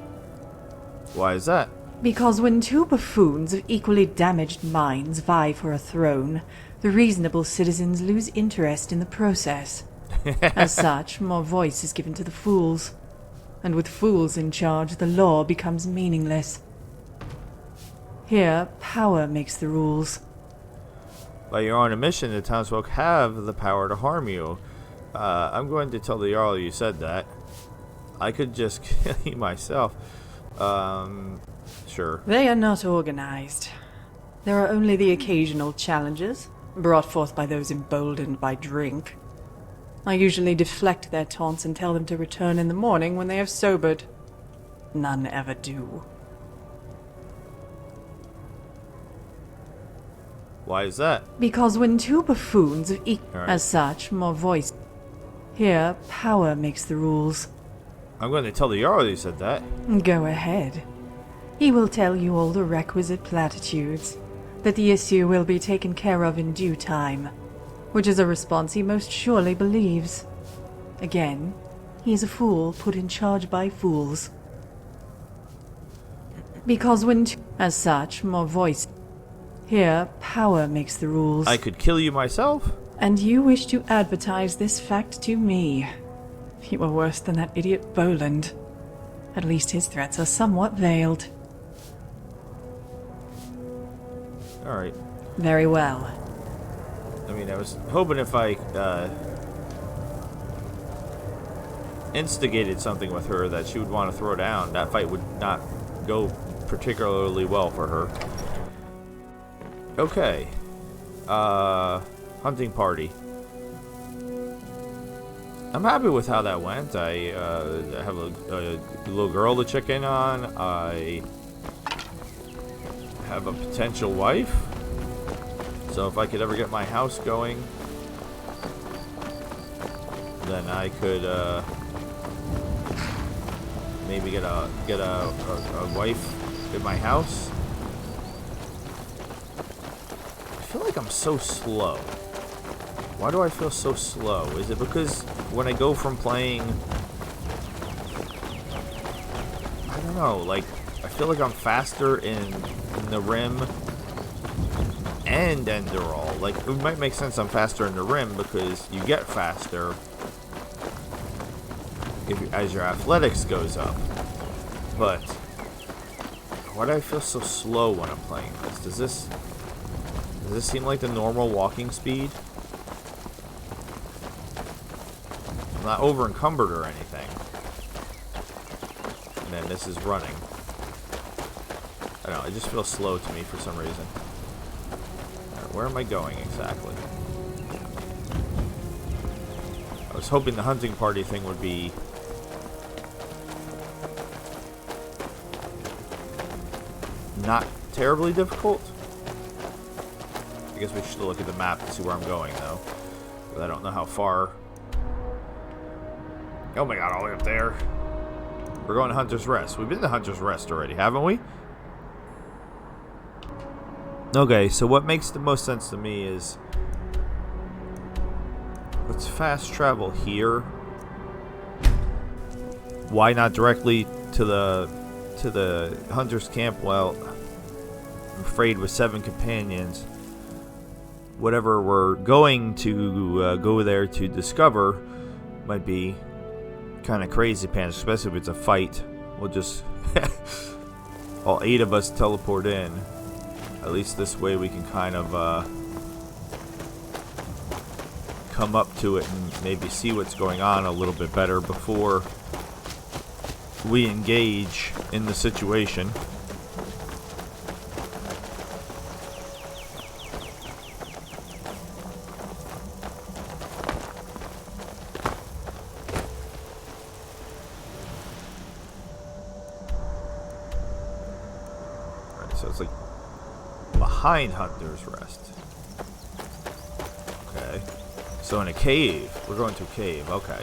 Why is that? Because when two buffoons of equally damaged minds vie for a throne, the reasonable citizens lose interest in the process. As such, more voice is given to the fools. And with fools in charge, the law becomes meaningless. Here, power makes the rules. While you're on a mission, the townsfolk have the power to harm you. I'm going to tell the Jarl you said that. I could just kill you myself. Sure. They are not organized. There are only the occasional challenges, brought forth by those emboldened by drink. I usually deflect their taunts and tell them to return in the morning when they have sobered. None ever do. Why is that? Because when two buffoons of Right. As such, more voice. Here, power makes the rules. I'm going to tell the Jarl you said that. Go ahead. He will tell you all the requisite platitudes, that the issue will be taken care of in due time, which is a response he most surely believes. Again, he is a fool put in charge by fools. Because when as such, more voice. Here, power makes the rules. I could kill you myself? And you wish to advertise this fact to me. You are worse than that idiot Boland. At least his threats are somewhat veiled. Alright. Very well. I mean, I was hoping if I instigated something with her that she would want to throw down, that fight would not go particularly well for her. Okay. Hunting party. I'm happy with how that went. I have a little girl to check in on. I have a potential wife. So if I could ever get my house going, then I could maybe get a wife in my house. I feel like I'm so slow. Why do I feel so slow? Is it because when I go from playing, I don't know, like I feel like I'm faster in the Rim and Enderall. Like, it might make sense I'm faster in the Rim because you get faster as your athletics goes up. But why do I feel so slow when I'm playing this? Does this seem like the normal walking speed? I'm not over encumbered or anything. And then this is running. I don't know, it just feels slow to me for some reason. Alright, where am I going exactly? I was hoping the hunting party thing would be not terribly difficult. I guess we should look at the map to see where I'm going, though. But I don't know how far. Oh my god, all the way up there. We're going to Hunter's Rest. We've been to Hunter's Rest already, haven't we? Okay, so what makes the most sense to me is let's fast travel here. Why not directly to the hunter's camp? Well, I'm afraid with 7 companions, whatever we're going to go there to discover might be kind of crazy pants, especially if it's a fight. We'll just all 8 of us teleport in. At least this way we can kind of come up to it and maybe see what's going on a little bit better before we engage in the situation. Alright, so it's like behind Hunter's Rest. Okay. So in a cave. We're going to a cave. Okay.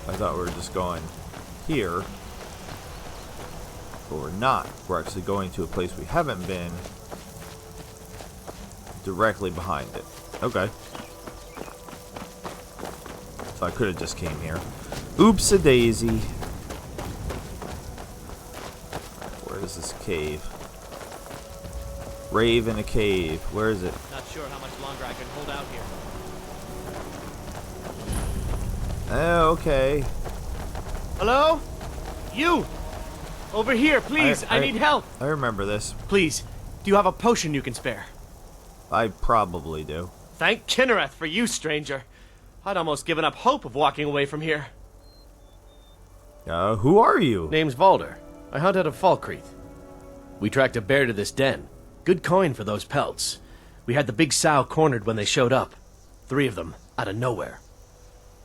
I thought we were just going here. But we're not. We're actually going to a place we haven't been. Directly behind it. Okay. So I could have just came here. Oops-a-daisy. Where is this cave? Rave in a cave. Where is it? Not sure how much longer I can hold out here. Oh, okay. Hello? You! Over here, please. I need help. I remember this. Please, do you have a potion you can spare? I probably do. Thank Kinnereth for you, stranger. I'd almost given up hope of walking away from here. Who are you? Name's Valder. I hunt out of Falkreath. We tracked a bear to this den. Good coin for those pelts. We had the big sow cornered when they showed up. 3 of them, out of nowhere.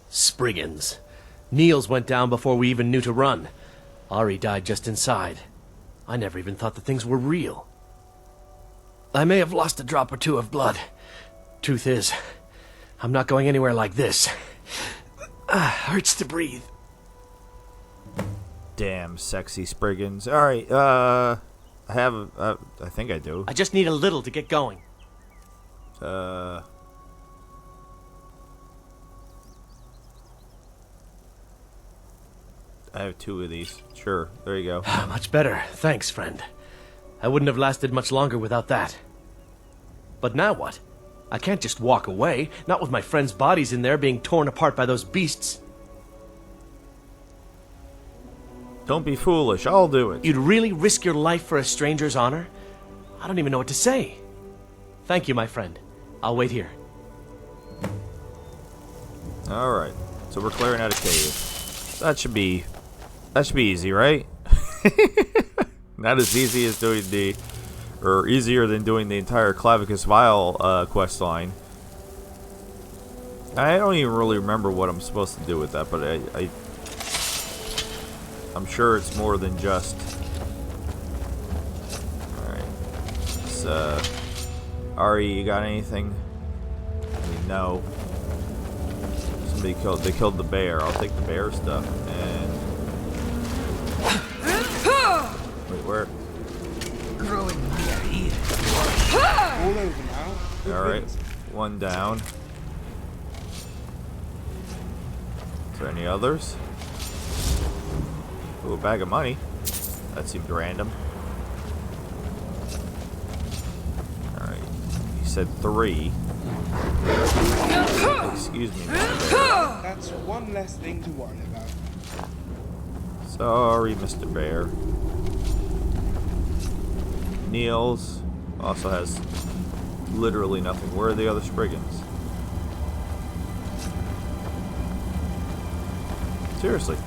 Spriggans. Niels went down before we even knew to run. Ari died just inside. I never even thought the things were real. I may have lost a drop or 2 of blood. Truth is, I'm not going anywhere like this. Hurts to breathe. Damn sexy Spriggans. Alright, I think I do. I just need a little to get going. I have 2 of these. Sure, there you go. Much better. Thanks, friend. I wouldn't have lasted much longer without that. But now what? I can't just walk away, not with my friends' bodies in there being torn apart by those beasts. Don't be foolish, I'll do it. You'd really risk your life for a stranger's honor? I don't even know what to say. Thank you, my friend. I'll wait here. Alright. So we're clearing out a cave. That should be easy, right? Not as easy as doing the, or easier than doing the entire Clavicus Vial quest line. I don't even really remember what I'm supposed to do with that, but I'm sure it's more than just. Alright. So, Ari, you got anything? I mean, no. Somebody killed the bear. I'll take the bear stuff. And wait, where? Growing here. All over now. Alright, one down. Is there any others? Ooh, a bag of money. That seemed random. Alright, he said 3. Excuse me, Mr. Bear. That's one less thing to worry about. Sorry, Mr. Bear. Niels also has literally nothing. Where are the other Spriggans? Seriously.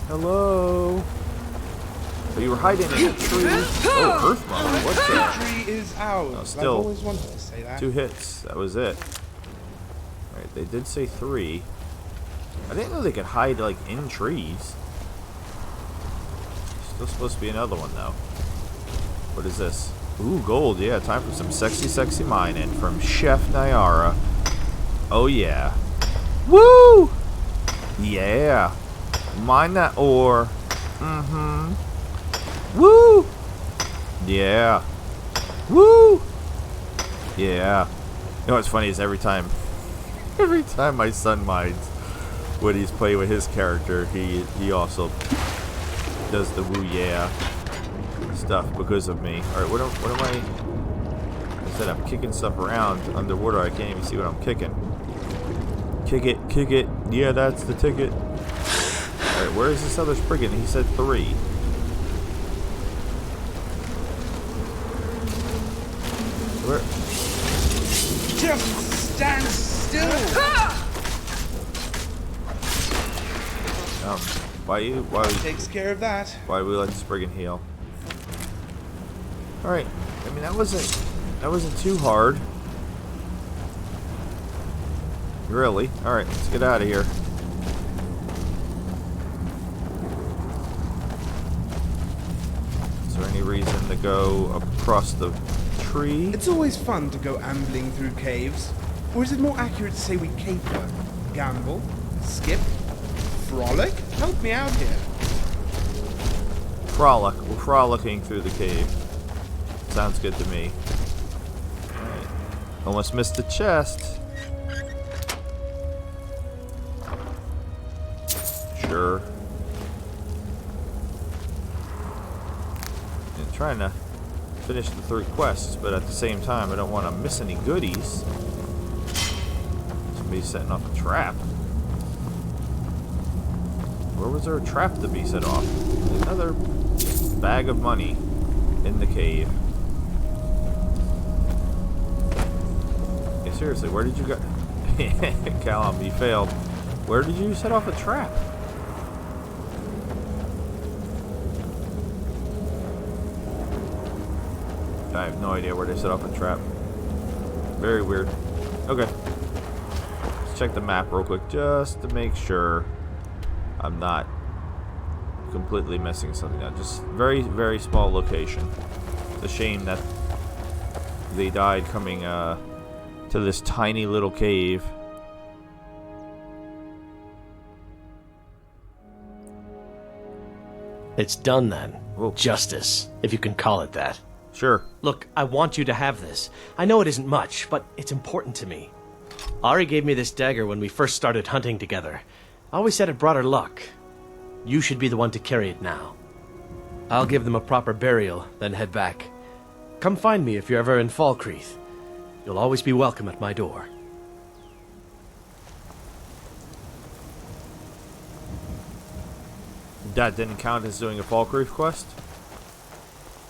Hello? Oh, you were hiding in a tree? Oh, Earth Mother, what's that? The tree is ours. No, I've still, always wanted to say that. 2 hits. That was it. Alright, they did say 3. I didn't know they could hide, like, in trees. Still supposed to be another one, though. What is this? Ooh, gold. Yeah, time for some sexy, sexy mining from Chef Nayara. Oh, yeah. Woo! Yeah. Mine that ore. Mm-hmm. Woo! Yeah. Woo! Yeah. You know what's funny is every time my son mines when he's playing with his character, he also does the woo yeah stuff because of me. Alright, what am I said I'm kicking stuff around underwater. I can't even see what I'm kicking. Kick it. Yeah, that's the ticket. Alright, where is this other Spriggan? He said 3. Where? Just stand still. Why takes care of that? Why do we let the Spriggan heal? Alright. I mean that wasn't too hard. Really? Alright, let's get out of here. Is there any reason to go across the tree? It's always fun to go ambling through caves. Or is it more accurate to say we caper? Gamble? Skip? Frolic? Help me out here. Frolic. We're frolicking through the cave. Sounds good to me. Alright. Almost missed the chest. Sure. And trying to finish the 3 quests, but at the same time I don't want to miss any goodies. Somebody's setting off a trap. Where was there a trap to be set off? Another bag of money in the cave. Hey, seriously, where did you go? Callum, you failed. Where did you set off a trap? I have no idea where they set off a trap. Very weird. Okay. Let's check the map real quick just to make sure I'm not completely messing something up. Just very, very small location. It's a shame that they died coming to this tiny little cave. It's done then. Whoa. Justice, if you can call it that. Sure. Look, I want you to have this. I know it isn't much, but it's important to me. Ari gave me this dagger when we first started hunting together. I always said it brought her luck. You should be the one to carry it now. I'll give them a proper burial, then head back. Come find me if you're ever in Falkreath. You'll always be welcome at my door. That didn't count as doing a Falkreath quest?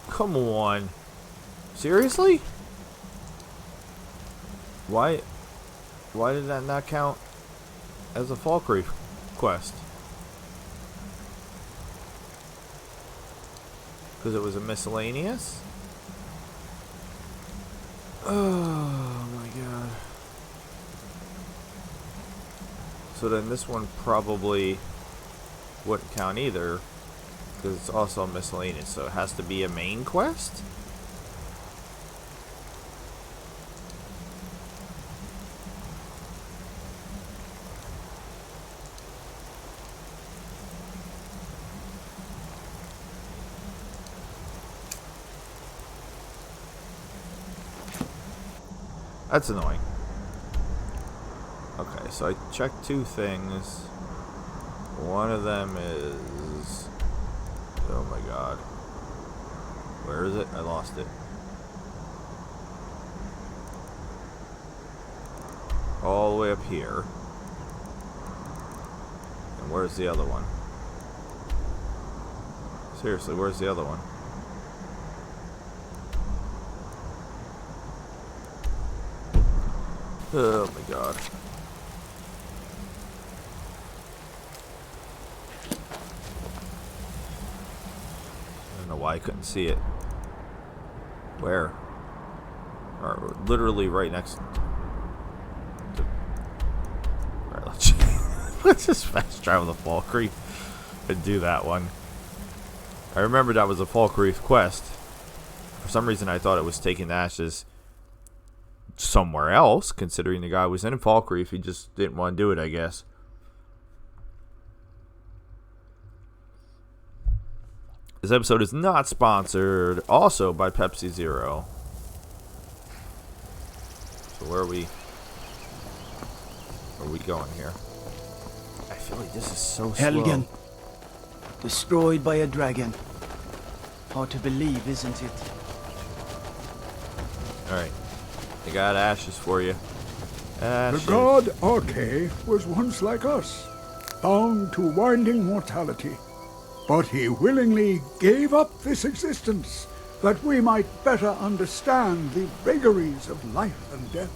Come on. Seriously? Why did that not count as a Falkreath quest? Because it was a miscellaneous? Oh my god. So then this one probably wouldn't count either, because it's also miscellaneous, so it has to be a main quest? That's annoying. Okay, so I checked two things. One of them is... Oh my god. Where is it? I lost it. All the way up here. And where's the other one? Seriously, where's the other one? Oh my god. I don't know why I couldn't see it. Where? Or literally right next to... Alright, let's just fast travel the Falkreath and do that one. I remember that was a Falkreath quest. For some reason I thought it was taking the ashes somewhere else, considering the guy was in Falkreath. He just didn't want to do it, I guess. This episode is not sponsored also by Pepsi Zero. So where are we going here? I feel like this is so Helgen, slow. destroyed by a dragon. Hard to believe, isn't it? Alright. I got ashes for you. Ashes. The god Arche was once like us, bound to winding mortality. But he willingly gave up this existence that we might better understand the vagaries of life and death.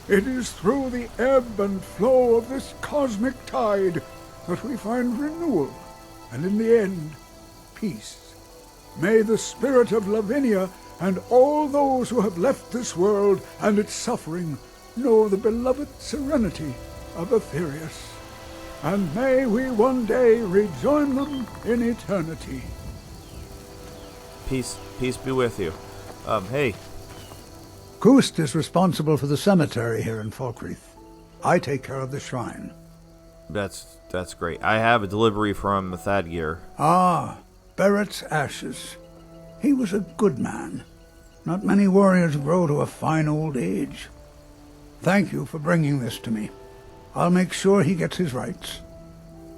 It is through the ebb and flow of this cosmic tide that we find renewal, and in the end, peace. May the spirit of Lavinia and all those who have left this world and its suffering know the beloved serenity of Aetherius. And may we one day rejoin them in eternity. Peace be with you. Hey. Kust is responsible for the cemetery here in Falkreath. I take care of the shrine. That's great. I have a delivery from Thadgeir. Ah, Barrett's ashes. He was a good man. Not many warriors grow to a fine old age. Thank you for bringing this to me. I'll make sure he gets his rights.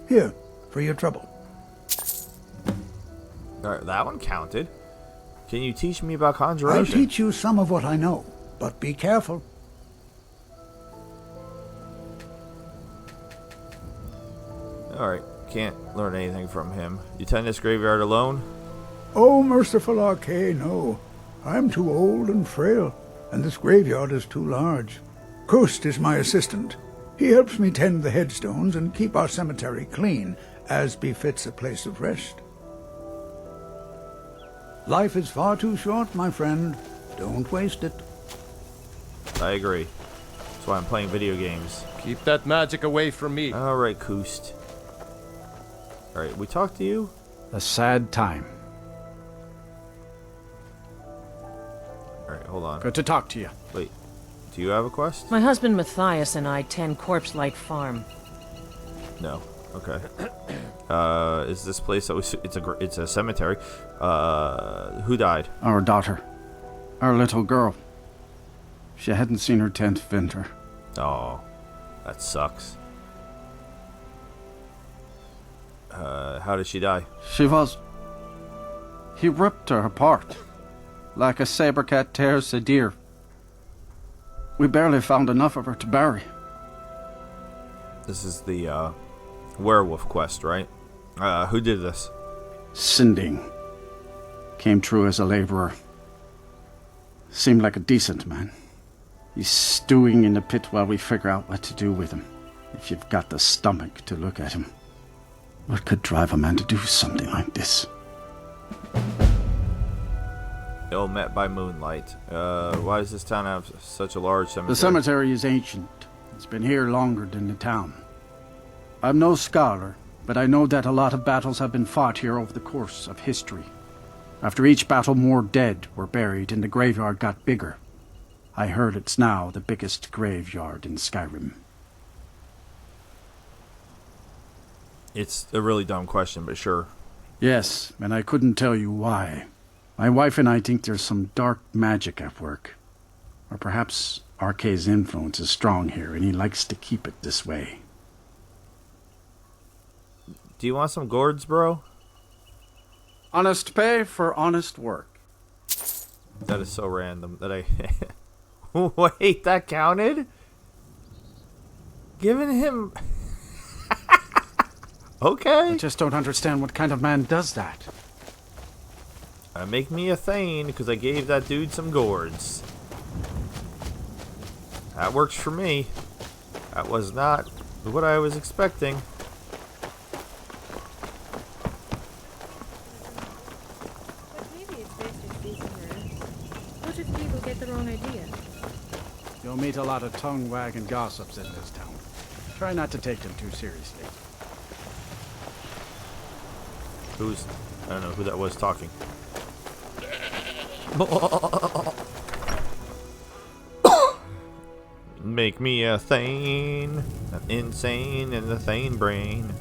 Here, for your trouble. Alright, that one counted. Can you teach me about conjuration? I'll teach you some of what I know, but be careful. Alright, can't learn anything from him. You tend this graveyard alone? Oh, merciful Arche, no. I'm too old and frail, and this graveyard is too large. Kust is my assistant. He helps me tend the headstones and keep our cemetery clean, as befits a place of rest. Life is far too short, my friend. Don't waste it. I agree. That's why I'm playing video games. Keep that magic away from me. Alright, Kust. Alright, we talked to you? A sad time. Alright, hold on. Good to talk to you. Wait, do you have a quest? My husband Matthias and I tend Corpse Light Farm. No. Okay. Is this place that was... It's a cemetery. Who died? Our daughter. Our little girl. She hadn't seen her 10th winter. Oh, that sucks. How did she die? He ripped her apart. Like a saber cat tears a deer. We barely found enough of her to bury. This is the, werewolf quest, right? Who did this? Sinding. Came true as a laborer. Seemed like a decent man. He's stewing in the pit while we figure out what to do with him. If you've got the stomach to look at him. What could drive a man to do something like this? Ill met by moonlight. Why does this town have such a large cemetery? The cemetery is ancient. It's been here longer than the town. I'm no scholar, but I know that a lot of battles have been fought here over the course of history. After each battle, more dead were buried and the graveyard got bigger. I heard it's now the biggest graveyard in Skyrim. It's a really dumb question, but sure. Yes, and I couldn't tell you why. My wife and I think there's some dark magic at work. Or perhaps Arkay's influence is strong here, and he likes to keep it this way. Do you want some gourds, bro? Honest pay for honest work. That is so random that I... Wait, that counted? Giving him... Okay. I just don't understand what kind of man does that. Make me a Thane, because I gave that dude some gourds. That works for me. That was not what I was expecting. Maybe it's best to speak to her. What if people get the wrong idea? You'll meet a lot of tongue-wagging gossips in this town. Try not to take them too seriously. I don't know who that was talking. Make me a Thane. I'm insane in the Thane brain.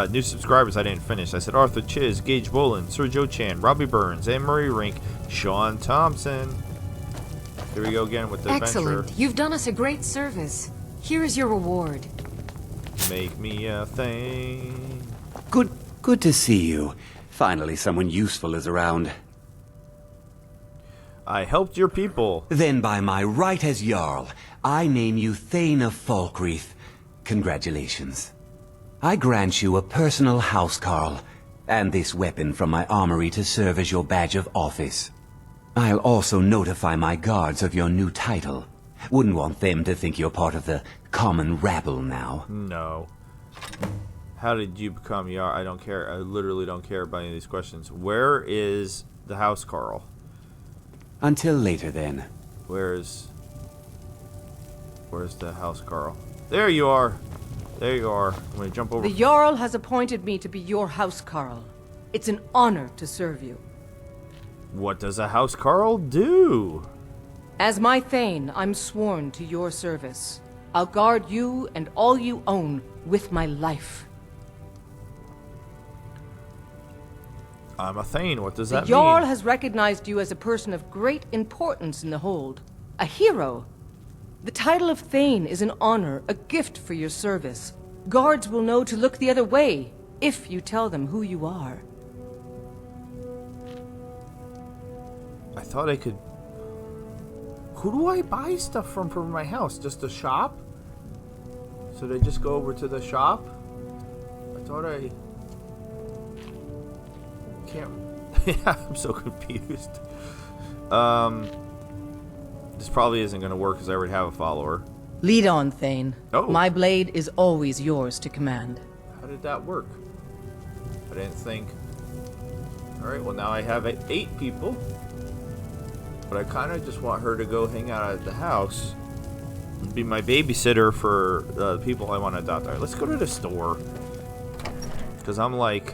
New subscribers I didn't finish. I said Arthur Chiz, Gage Bolin, Sir Joe Chan, Robbie Burns, Anne Marie Rink, Sean Thompson. Here we go again with the Excellent. adventure. You've done us a great service. Here is your reward. Make me a Thane. Good to see you. Finally, someone useful is around. I helped your people. Then by my right as Jarl, I name you Thane of Falkreath. Congratulations. I grant you a personal housecarl, and this weapon from my armory to serve as your badge of office. I'll also notify my guards of your new title. Wouldn't want them to think you're part of the common rabble now. No. How did you become Yar? I don't care. I literally don't care about any of these questions. Where is the house, Carl? Until later, then. Where's the house, Carl? There you are. There you are. I'm gonna jump over. The Jarl has appointed me to be your house Carl. It's an honor to serve you. What does a house Carl do? As my Thane, I'm sworn to your service. I'll guard you and all you own with my life. I'm a Thane. What does that mean? The Jarl mean? has recognized you as a person of great importance in the Hold. A hero. The title of Thane is an honor, a gift for your service. Guards will know to look the other way if you tell them who you are. I thought I could... Who do I buy stuff from for my house? Just a shop? So they just go over to the shop? I thought I... Can't... Yeah, I'm so confused. This probably isn't going to work because I already have a follower. Lead on, Thane. Oh. My blade is always yours to command. How did that work? I didn't think. Alright, well now I have 8 people. But I kind of just want her to go hang out at the house. And be my babysitter for the people I want to adopt. Alright, let's go to the store. Because I'm like...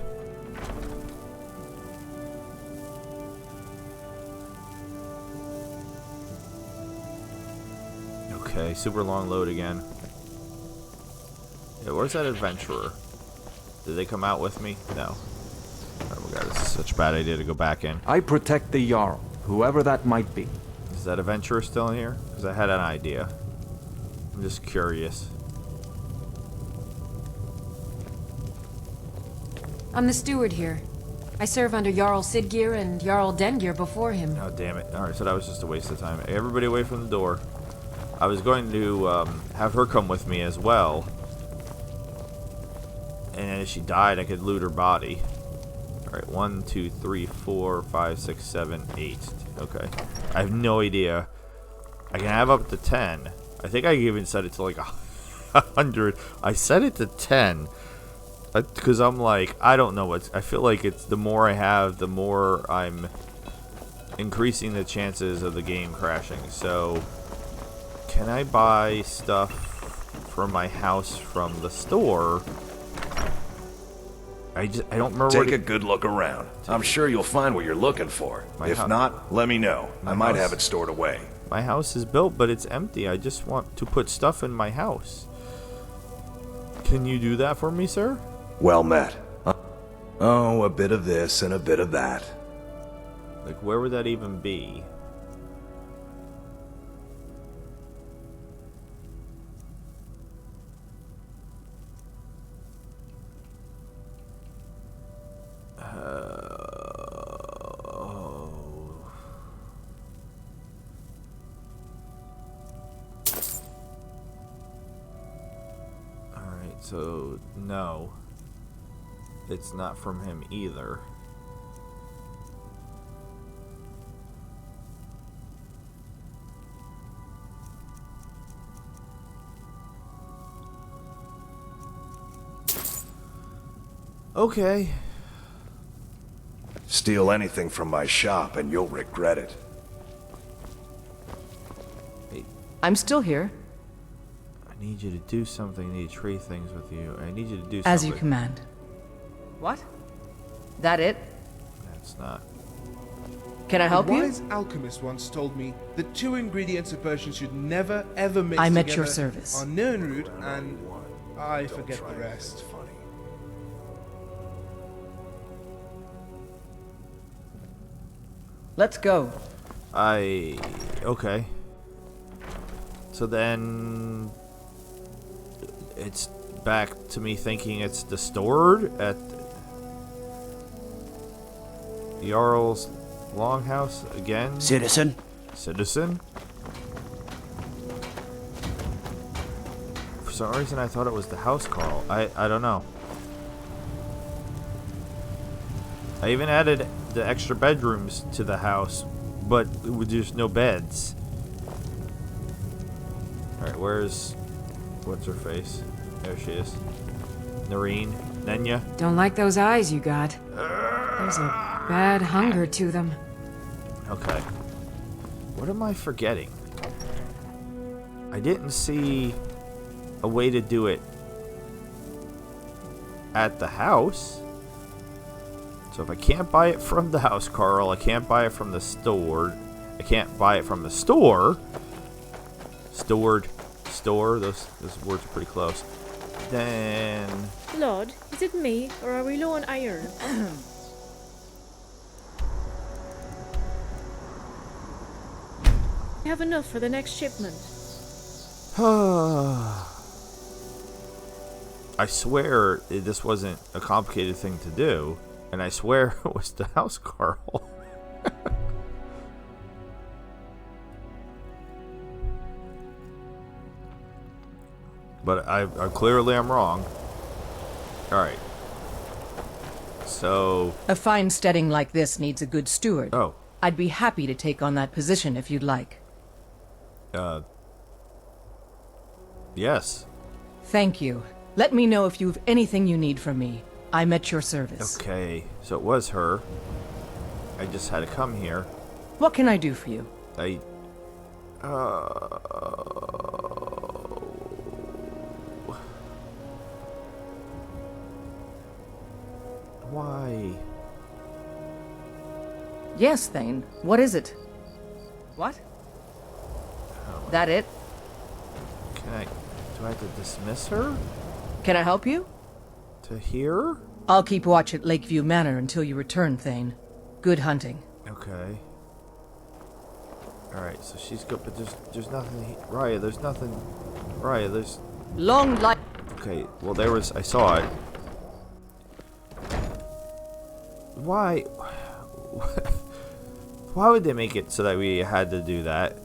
Okay, super long load again. Yeah, where's that adventurer? Did they come out with me? No. Oh my god, this is such a bad idea to go back in. I protect the Jarl, whoever that might be. Is that adventurer still in here? Because I had an idea. I'm just curious. I'm the steward here. I serve under Jarl Sidgeir and Jarl Dengir before him. Oh, damn it. Alright, so that was just a waste of time. Everybody away from the door. I was going to have her come with me as well. And if she died, I could loot her body. Alright, 1, 2, 3, 4, 5, 6, 7, 8. Okay. I have no idea I can have up to 10. I think I even set it to like 100. I set it to 10 because I'm like, I don't know what. I feel like it's the more I have, the more I'm increasing the chances of the game crashing. So, can I buy stuff for my house from the store? I don't remember. Take a good look around. I'm sure you'll find what you're looking for. If not, let me know. I might have it stored away. My house is built, but it's empty. I just want to put stuff in my house. Can you do that for me, sir? Well met. Oh, a bit of this and a bit of that. Like, where would that even be? Alright, so no. It's not from him either. Okay. Steal anything from my shop and you'll regret it. I'm still here. I need you to do something. I need to trade things with you. I need you to do something. As you command. What? That it? That's not. Can I help A you? wise alchemist once told me that 2 ingredients a potion should never ever mix I'm together at your service. are Nernroot and I forget the rest. Let's go. Okay. So then it's back to me thinking it's the stored at Jarl's Longhouse again. Citizen. Citizen? For some reason I thought it was the house Carl. I don't know. I even added the extra bedrooms to the house, but with just no beds. Alright, what's her face? There she is. Noreen? Nenya? Don't like those eyes you got. There's a bad hunger to them. Okay. What am I forgetting? I didn't see a way to do it at the house. So if I can't buy it from the house, Carl, I can't buy it from the store. I can't buy it from the store. Stored. Store. Those words are pretty close. Then... Lord, is it me, or are we low on iron? We have enough for the next shipment. I swear this wasn't a complicated thing to do. And I swear it was the house Carl. But I clearly I'm wrong. Alright. So... A fine steading like this needs a good steward. Oh. I'd be happy to take on that position if you'd like. Yes. Thank you. Let me know if you've anything you need from me. I'm at your service. Okay, so it was her. I just had to come here. What can I do for you? Why? Yes, Thane. What is it? What? That it? Do I have to dismiss her? Can I help you? To here? I'll keep watch at Lakeview Manor until you return, Thane. Good hunting. Okay. Alright, so she's good, but there's nothing... Raya, there's nothing... Raya, there's... Long life... Okay, well there was... I saw it. Why... Why would they make it so that we had to do that?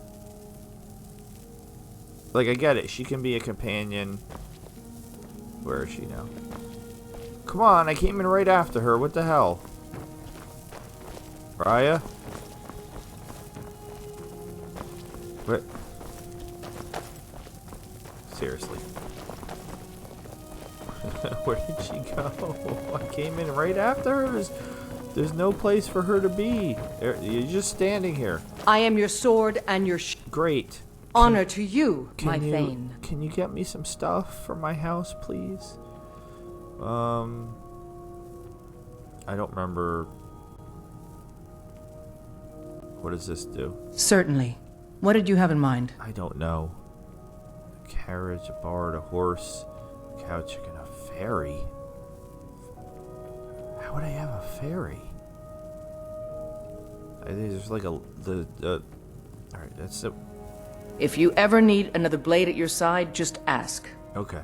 Like, I get it. She can be a companion. Where is she now? Come on, I came in right after her. What the hell? Raya? What? Seriously. Where did she go? I came in right after her. There's no place for her to be. You're just standing here. I am your sword and your Great. Honor to you, my Thane. Can you get me some stuff for my house, please? I don't remember. What does this do? Certainly. What did you have in mind? I don't know. A carriage, a bard, a horse, a cow, chicken, a fairy. How would I have a fairy? There's like alright, that's it. If you ever need another blade at your side, just ask. Okay.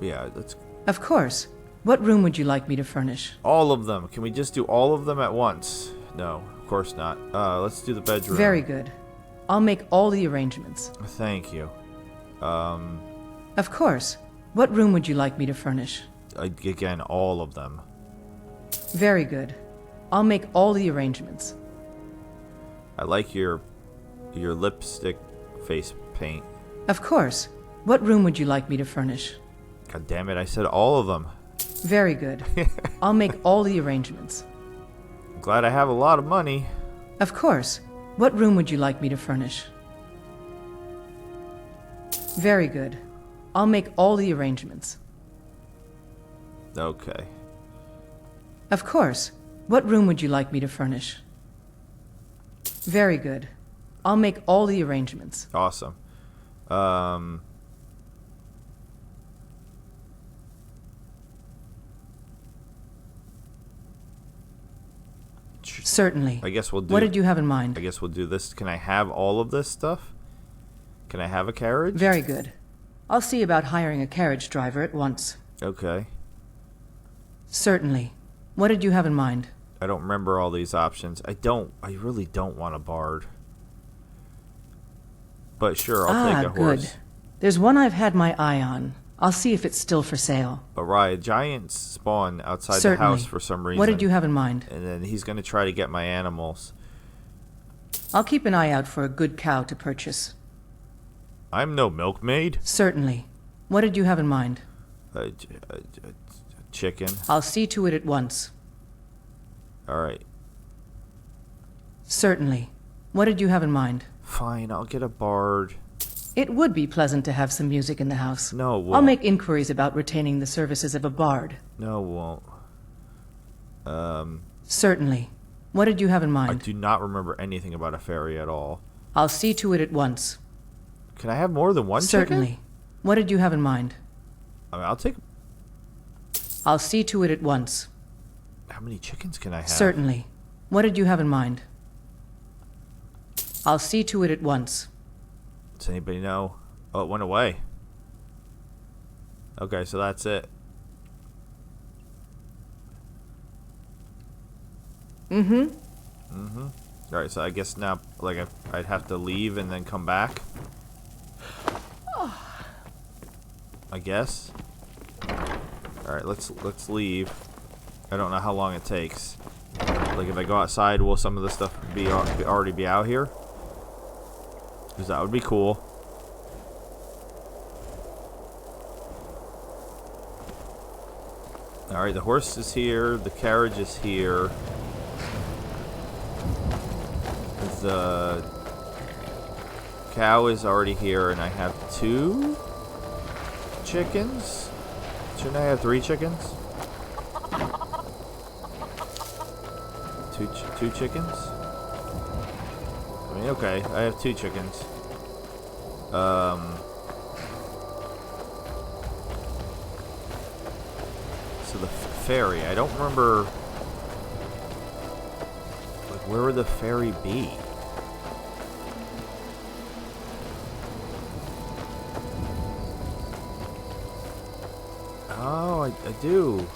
Yeah, let's... Of course. What room would you like me to furnish? All of them. Can we just do all of them at once? No, of course not. Let's do the bedroom. Very good. I'll make all the arrangements. Thank you. Of course. What room would you like me to furnish? Again, all of them. Very good. I'll make all the arrangements. I like your lipstick face paint. Of course. What room would you like me to furnish? God damn it, I said all of them. Very good. I'll make all the arrangements. I'm glad I have a lot of money. Of course. What room would you like me to furnish? Very good. I'll make all the arrangements. Okay. Of course. What room would you like me to furnish? Very good. I'll make all the arrangements. Awesome. Certainly. I guess we'll do... What did you have in mind? I guess we'll do this. Can I have all of this stuff? Can I have a carriage? Very good. I'll see about hiring a carriage driver at once. Okay. Certainly. What did you have in mind? I don't remember all these options. I really don't want a bard. But sure, I'll take a horse. Good. There's one I've had my eye on. I'll see if it's still for sale. But Raya, giants spawn outside Certainly. the house for some reason. What did you have in mind? And then he's going to try to get my animals. I'll keep an eye out for a good cow to purchase. I'm no milkmaid. Certainly. What did you have in mind? Chicken. I'll see to it at once. All right. Certainly. What did you have in mind? Fine, I'll get a bard. It would be pleasant to have some music in the house. No, it won't. I'll make inquiries about retaining the services of a bard. No, it won't. Certainly. What did you have in mind? I do not remember anything about a fairy at all. I'll see to it at once. Can I have more than one Certainly. chicken? What did you have in mind? I mean, I'll take... I'll see to it at once. How many chickens can I have? Certainly. What did you have in mind? I'll see to it at once. Does anybody know? Oh, it went away. Okay, so that's it. Alright, so I guess now, like, I'd have to leave and then come back. I guess. Alright, let's leave. I don't know how long it takes. Like, if I go outside, will some of the stuff already be out here? Because that would be cool. Alright, the horse is here. The carriage is here. The cow is already here, and I have 2 chickens? Shouldn't I have 3 chickens? Two chickens? I mean, okay, I have 2 chickens. So the fairy, I don't remember... Like, where would the fairy be? Oh, I do.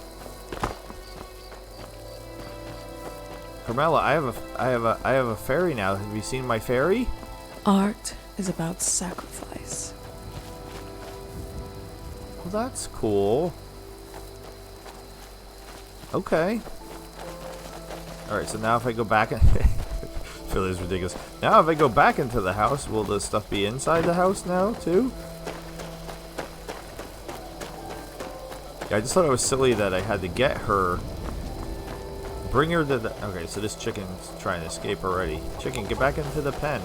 Carmela, I have a fairy now. Have you seen my fairy? Art is about sacrifice. Well, that's cool. Okay. Alright, so now if I go back and... Philly is ridiculous. Now, if I go back into the house, will the stuff be inside the house now, too? Yeah, I just thought it was silly that I had to get her. Bring her to the... Okay, so this chicken's trying to escape already. Chicken, get back into the pen.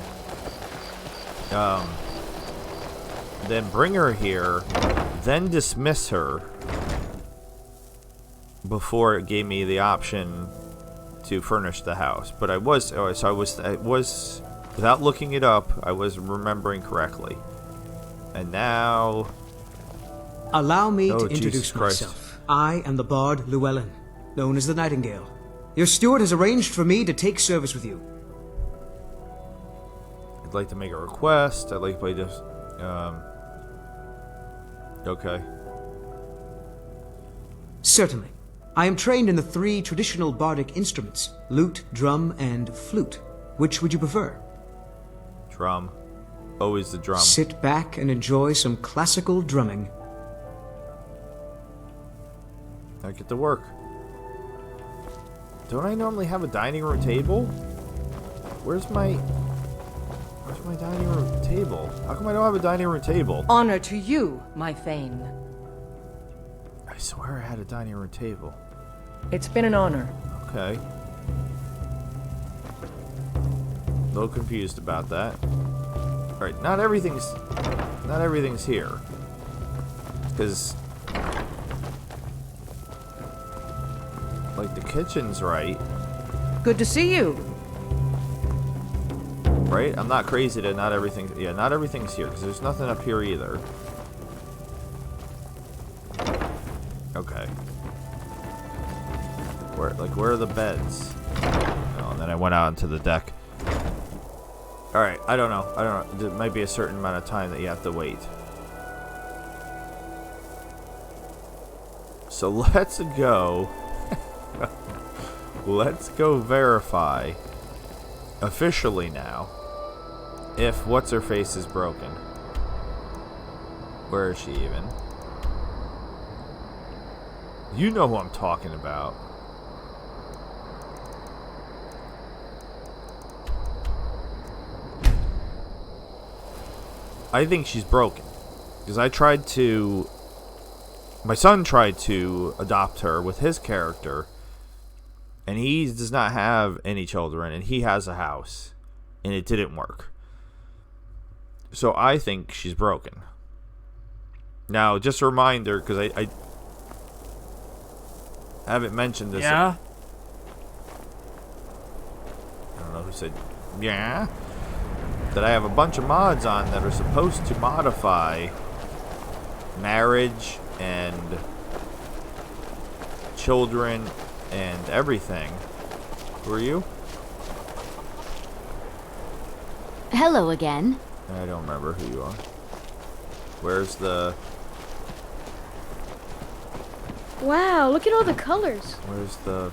Then bring her here, then dismiss her before it gave me the option to furnish the house. But I was, without looking it up, I was remembering correctly. And now... Allow me to Jesus introduce Christ. myself. I am the Bard Llewellyn, known as the Nightingale. Your steward has arranged for me to take service with you. I'd like to make a request. I'd like to play this. Okay. Certainly. I am trained in the 3 traditional bardic instruments, lute, drum, and flute. Which would you prefer? Drum. Always the drum. Sit back and enjoy some classical drumming. I get to work. Don't I normally have a dining room table? Where's my dining room table? How come I don't have a dining room table? Honor to you, my Thane. I swear I had a dining room table. It's been an honor. Okay. A little confused about that. Alright, not everything's here. Because like the kitchen's right. Good to see you. Right? I'm not crazy that not everything's here, because there's nothing up here either. Okay. Where are the beds? Oh, and then I went out into the deck. Alright, I don't know. There might be a certain amount of time that you have to wait. So let's go. Let's go verify officially now if what's-her-face is broken. Where is she even? You know who I'm talking about. I think she's broken. Because my son tried to adopt her with his character, and he does not have any children, and he has a house, and it didn't work. So I think she's broken. Now, just a reminder, because I haven't mentioned this. Yeah? I don't know who said, yeah? That I have a bunch of mods on that are supposed to modify marriage and children and everything. Who are you? Hello again. I don't remember who you are. Where's the... Wow, look at all the colors. Where's the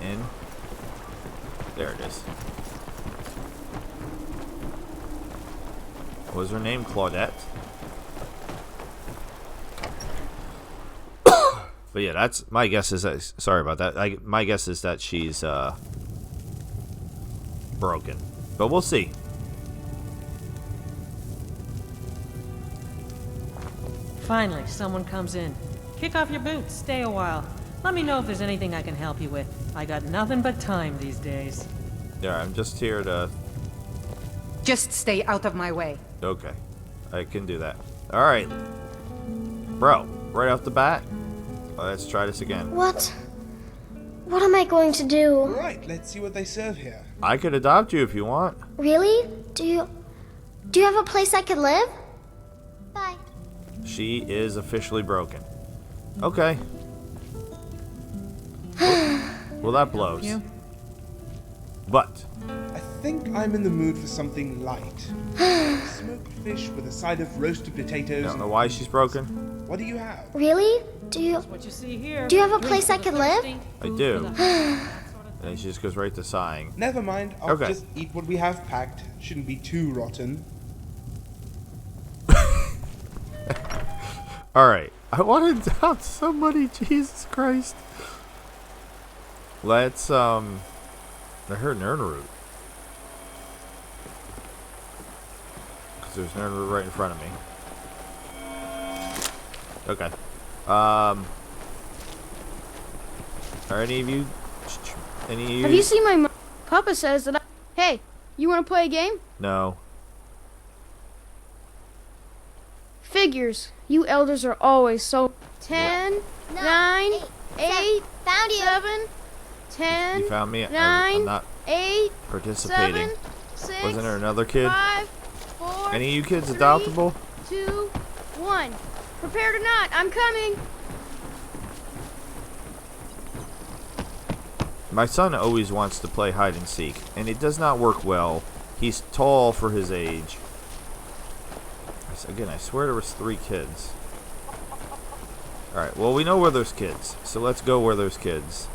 inn? There it is. What was her name? Claudette? But yeah, that's my guess is that, sorry about that. My guess is that she's broken. But we'll see. Finally, someone comes in. Kick off your boots, stay a while. Let me know if there's anything I can help you with. I got nothing but time these days. Yeah, I'm just here to... Just stay out of my way. Okay. I can do that. Alright. Bro, right off the bat, let's try this again. What am I going to do? Alright, let's see what they serve here. I could adopt you if you want. Really? Do you have a place I could live? Bye. She is officially broken. Okay. Well, that blows. But I think I'm in the mood for something light. Smoked fish with a side of roasted potatoes. I don't know why she's broken. What do you have? Really? Do you have a place I could live? I do. And she just goes right to sighing. Never mind. I'll Okay. just eat what we have packed. Shouldn't be too rotten. Alright. I want to adopt somebody, Jesus Christ. Let's, I heard Nernroot. Because there's Nernroot right in front of me. Okay. Are any of you... Have you seen my Papa says that Hey, you want to play a game? No. Figures. You elders are always so... 10, 9, 8, found you. 7, 10, You found me? 9, I'm not 8, participating. 7, 6, Wasn't there another kid? 5, 4, Any of you kids 3, adoptable? 2, 1. Prepare to not. I'm coming. My son always wants to play hide and seek, and it does not work well. He's tall for his age. Again, I swear there was 3 kids. Alright, well, we know where there's kids, so let's go where there's kids.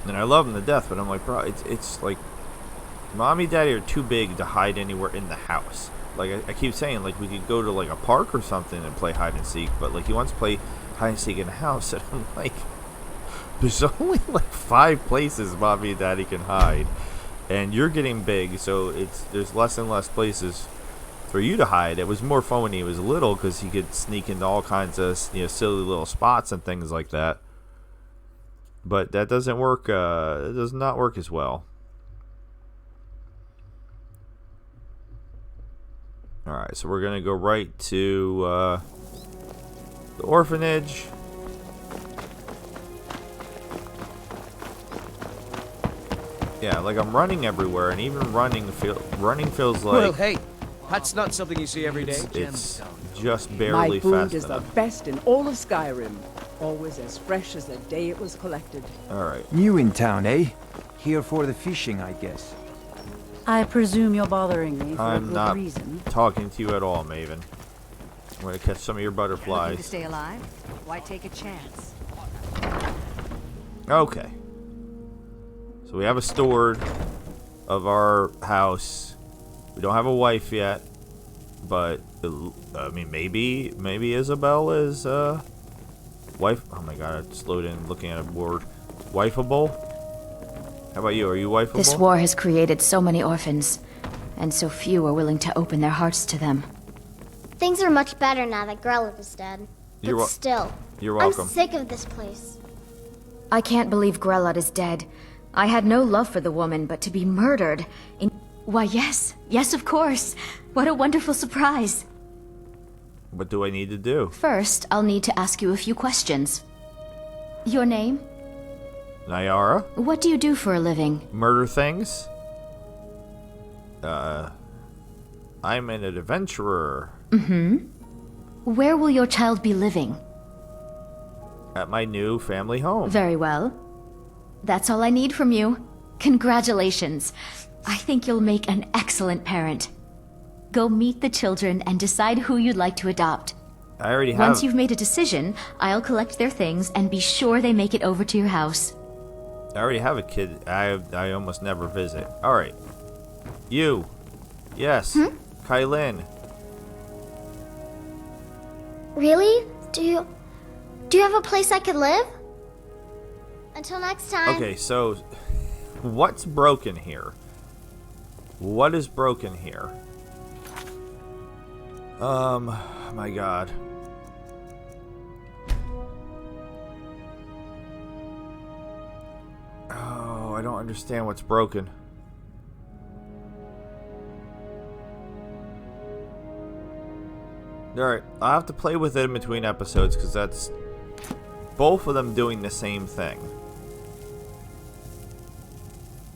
And I love them to death, but I'm like, bro, it's like... Mommy and Daddy are too big to hide anywhere in the house. Like, I keep saying, like, we could go to, like, a park or something and play hide and seek, but, like, he wants to play hide and seek in the house, and I'm like... There's only, like, 5 places Mommy and Daddy can hide. And you're getting big, so there's less and less places for you to hide. It was more fun when he was little, because he could sneak into all kinds of, silly little spots and things like that. But that doesn't work, it does not work as well. Alright, so we're going to go right to the orphanage. Yeah, like I'm running everywhere, and even running feels like... Well, hey, that's not something you see every day. It's just barely My food fast is enough. the best in all of Skyrim. Always as fresh as the day it was collected. Alright. New in town, eh? Here for the fishing, I guess. I presume you're bothering me for a I'm good not reason. talking to you at all, Maven. I'm going to catch some of your Looking to butterflies. stay alive? Why take a chance? Okay. So we have a steward of our house. We don't have a wife yet, but I mean, maybe Isabel is wife. Oh my god, I slowed in looking at a word. Wifeable? How about you? Are you wifeable? This war has created so many orphans, and so few are willing to open their hearts to them. Things are much better now that Grella is dead. But still, you're welcome. I'm sick of this place. I can't believe Grelot is dead. I had no love for the woman, but to be murdered in... Why, yes. Yes, of course. What a wonderful surprise. What do I need to do? First, I'll need to ask you a few questions. Your name? Nayara? What do you do for a living? Murder things? I'm an adventurer. Mm-hmm. Where will your child be living? At my new family home. Very well. That's all I need from you. Congratulations. I think you'll make an excellent parent. Go meet the children and decide who you'd like to adopt. I already have... Once you've made a decision, I'll collect their things and be sure they make it over to your house. I already have a kid. I almost never visit. Alright. You. Yes. Kylin. Really? Do you have a place I could live? Until next time. Okay, so what's broken here? What is broken here? My god. Oh, I don't understand what's broken. Alright, I'll have to play with it in between episodes because that's both of them doing the same thing.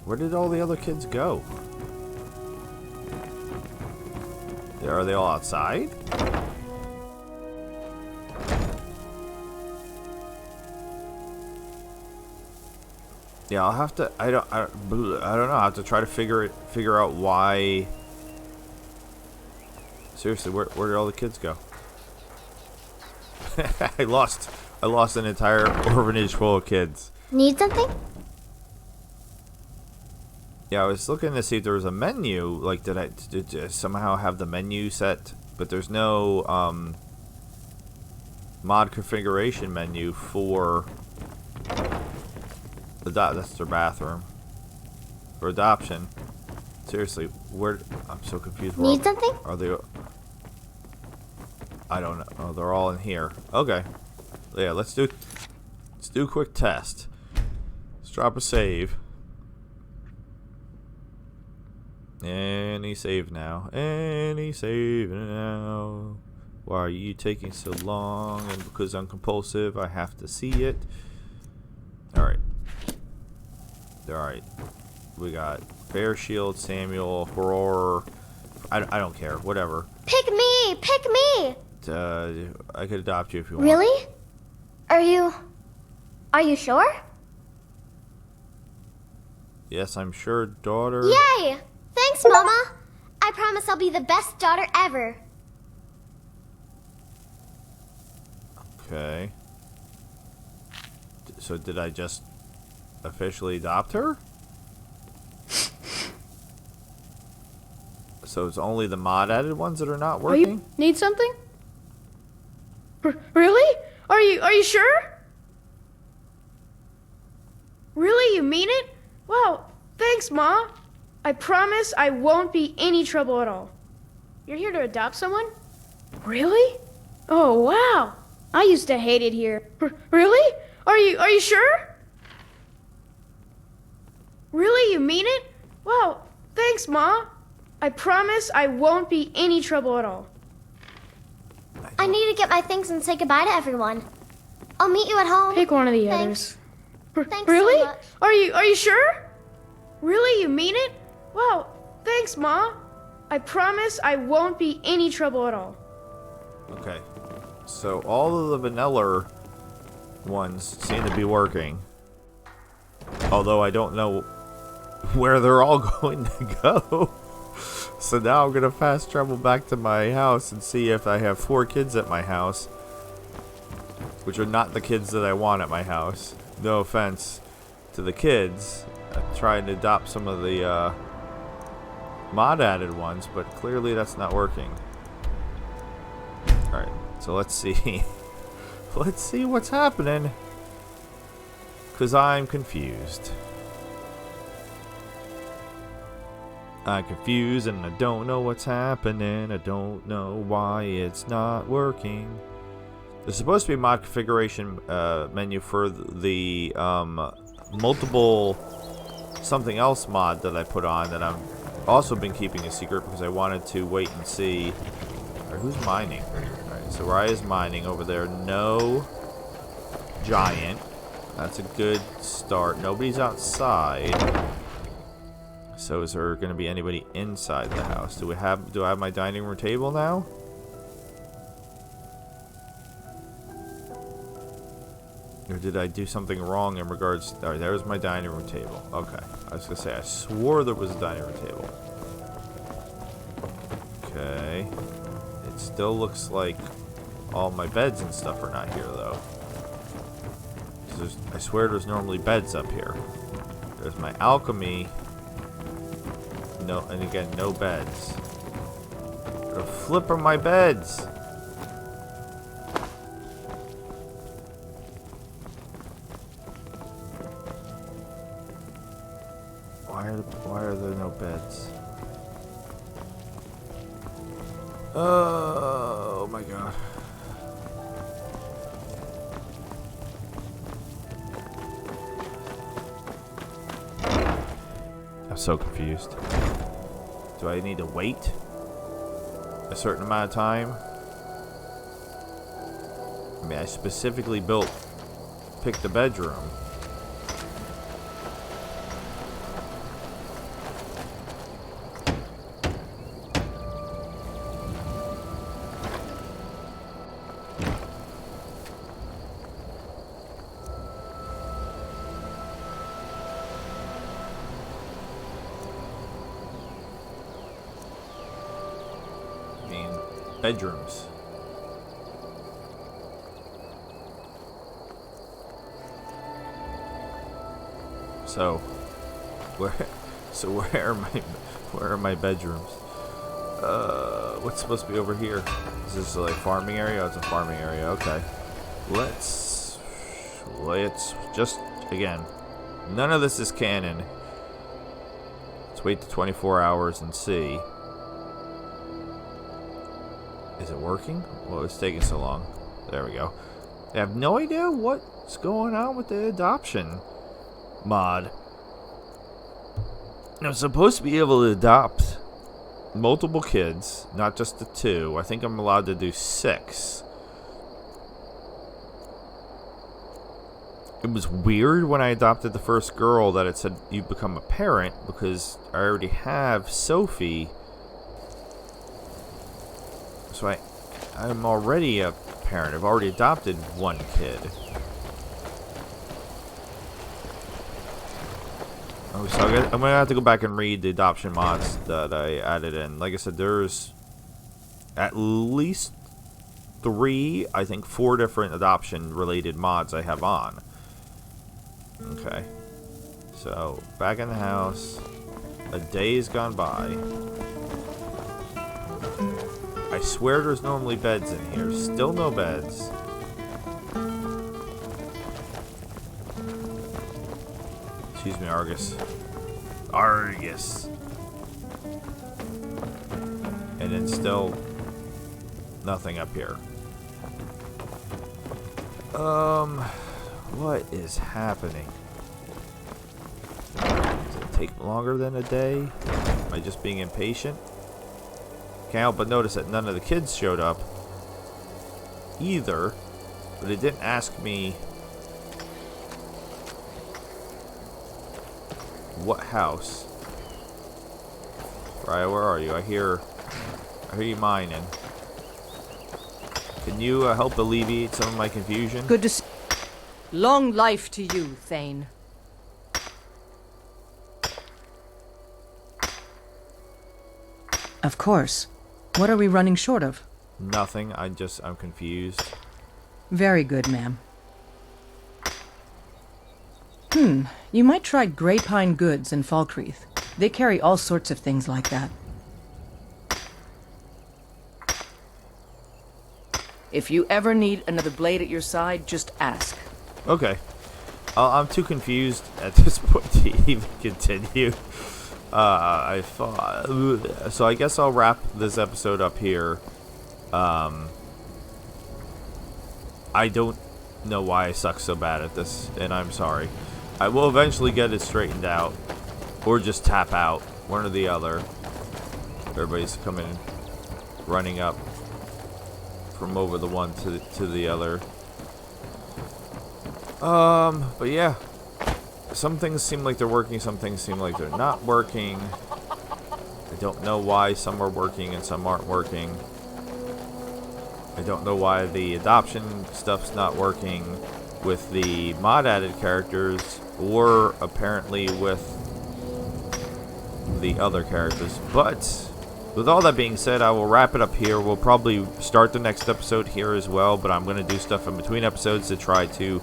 Where did all the other kids go? Are they all outside? Yeah, I'll have to. I don't know. I have to try to figure out why. Seriously, where did all the kids go? I lost an entire orphanage full of kids. Need something? Yeah, I was looking to see if there was a menu. Like, did I somehow have the menu set? But there's no mod configuration menu for That's their bathroom. For adoption. Seriously, where? I'm so confused. Need something? Are they? I don't know. Oh, they're all in here. Okay. Yeah, let's do a quick test. Let's drop a save. Any save now. Any save now. Why are you taking so long? And because I'm compulsive, I have to see it. Alright. Alright. We got Fair Shield, Samuel, Horror. I don't care. Whatever. Pick me! Pick me! I could adopt you if you want. Really? Are you sure? Yes, I'm sure, daughter. Yay! Thanks, Mama. I promise I'll be the best daughter ever. Okay. So did I just officially adopt her? So it's only the mod added ones that are not working? You need something? Really? Are you sure? Really? You mean it? Wow, thanks, Ma. I promise I won't be any trouble at all. You're here to adopt someone? Really? Oh, wow. I used to hate it here. Really? Are you sure? Really? You mean it? Wow, thanks, Ma. I promise I won't be any trouble at all. I need to get my things and say goodbye to everyone. I'll meet you at home. Pick one of the Thanks. others. Thanks Really? so much. Are you sure? Really? You mean it? Wow, thanks, Ma. I promise I won't be any trouble at all. Okay. So all of the vanilla ones seem to be working. Although I don't know where they're all going to go. So now I'm going to fast travel back to my house and see if I have 4 kids at my house. Which are not the kids that I want at my house. No offense to the kids. I'm trying to adopt some of the mod added ones, but clearly that's not working. Alright, so let's see. Let's see what's happening. Because I'm confused. I'm confused and I don't know what's happening. I don't know why it's not working. There's supposed to be a mod configuration menu for the multiple something else mod that I put on that I've also been keeping a secret because I wanted to wait and see. Alright, who's mining? Alright, so Raya's mining over there. No giant. That's a good start. Nobody's outside. So is there going to be anybody inside the house? Do I have my dining room table now? Or did I do something wrong in regards... Alright, there's my dining room table. Okay. I was going to say, I swore there was a dining room table. Okay. It still looks like all my beds and stuff are not here, though. I swear there's normally beds up here. There's my alchemy. No, and again, no beds. The flip are my beds. Why are there no beds? Oh my god. I'm so confused. Do I need to wait a certain amount of time? I mean, I specifically picked the bedroom. Bedrooms. So where are my bedrooms? What's supposed to be over here? Is this like farming area? Oh, it's a farming area. Okay. Let's just again None of this is canon. Let's wait the 24 hours and see. Is it working? Well, it's taking so long. There we go. I have no idea what's going on with the adoption mod. I'm supposed to be able to adopt multiple kids, not just the 2. I think I'm allowed to do 6. It was weird when I adopted the first girl that it said you become a parent, because I already have Sophie. So I'm already a parent. I've already adopted one kid. Oh, so I'm going to have to go back and read the adoption mods that I added in. Like I said, there's at least 3, I think 4 different adoption-related mods I have on. Okay. So, back in the house. A day's gone by. I swear there's normally beds in here. Still no beds. Excuse me, Argus. Argus. And then still nothing up here. What is happening? Does it take longer than a day? Am I just being impatient? Can't help but notice that none of the kids showed up either, but it didn't ask me what house. Right, where are you? I hear you mining. Can you help alleviate some of my confusion? Good to see. Long life to you, Thane. Of course. What are we running short of? Nothing. I'm confused. Very good, ma'am. You might try Grey Pine Goods in Falkreath. They carry all sorts of things like that. If you ever need another blade at your side, just ask. Okay. I'm too confused at this point to even continue. I thought... So I guess I'll wrap this episode up here. I don't know why I suck so bad at this, and I'm sorry. I will eventually get it straightened out. Or just tap out. One or the other. Everybody's coming, running up from over the one to the other. But yeah. Some things seem like they're working, some things seem like they're not working. I don't know why some are working and some aren't working. I don't know why the adoption stuff's not working with the mod added characters, or apparently with the other characters. But with all that being said, I will wrap it up here. We'll probably start the next episode here as well, but I'm going to do stuff in between episodes to try to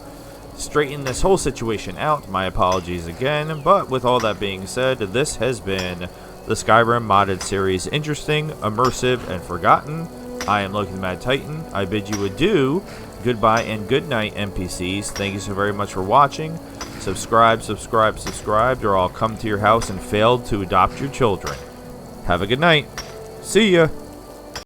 straighten this whole situation out. My apologies again, but with all that being said, this has been the Skyrim modded series, interesting, immersive, and forgotten. I am Loki the Mad Titan. I bid you adieu, goodbye, and good night, NPCs. Thank you so very much for watching. Subscribe, subscribe, subscribe, or I'll come to your house and fail to adopt your children. Have a good night. See ya.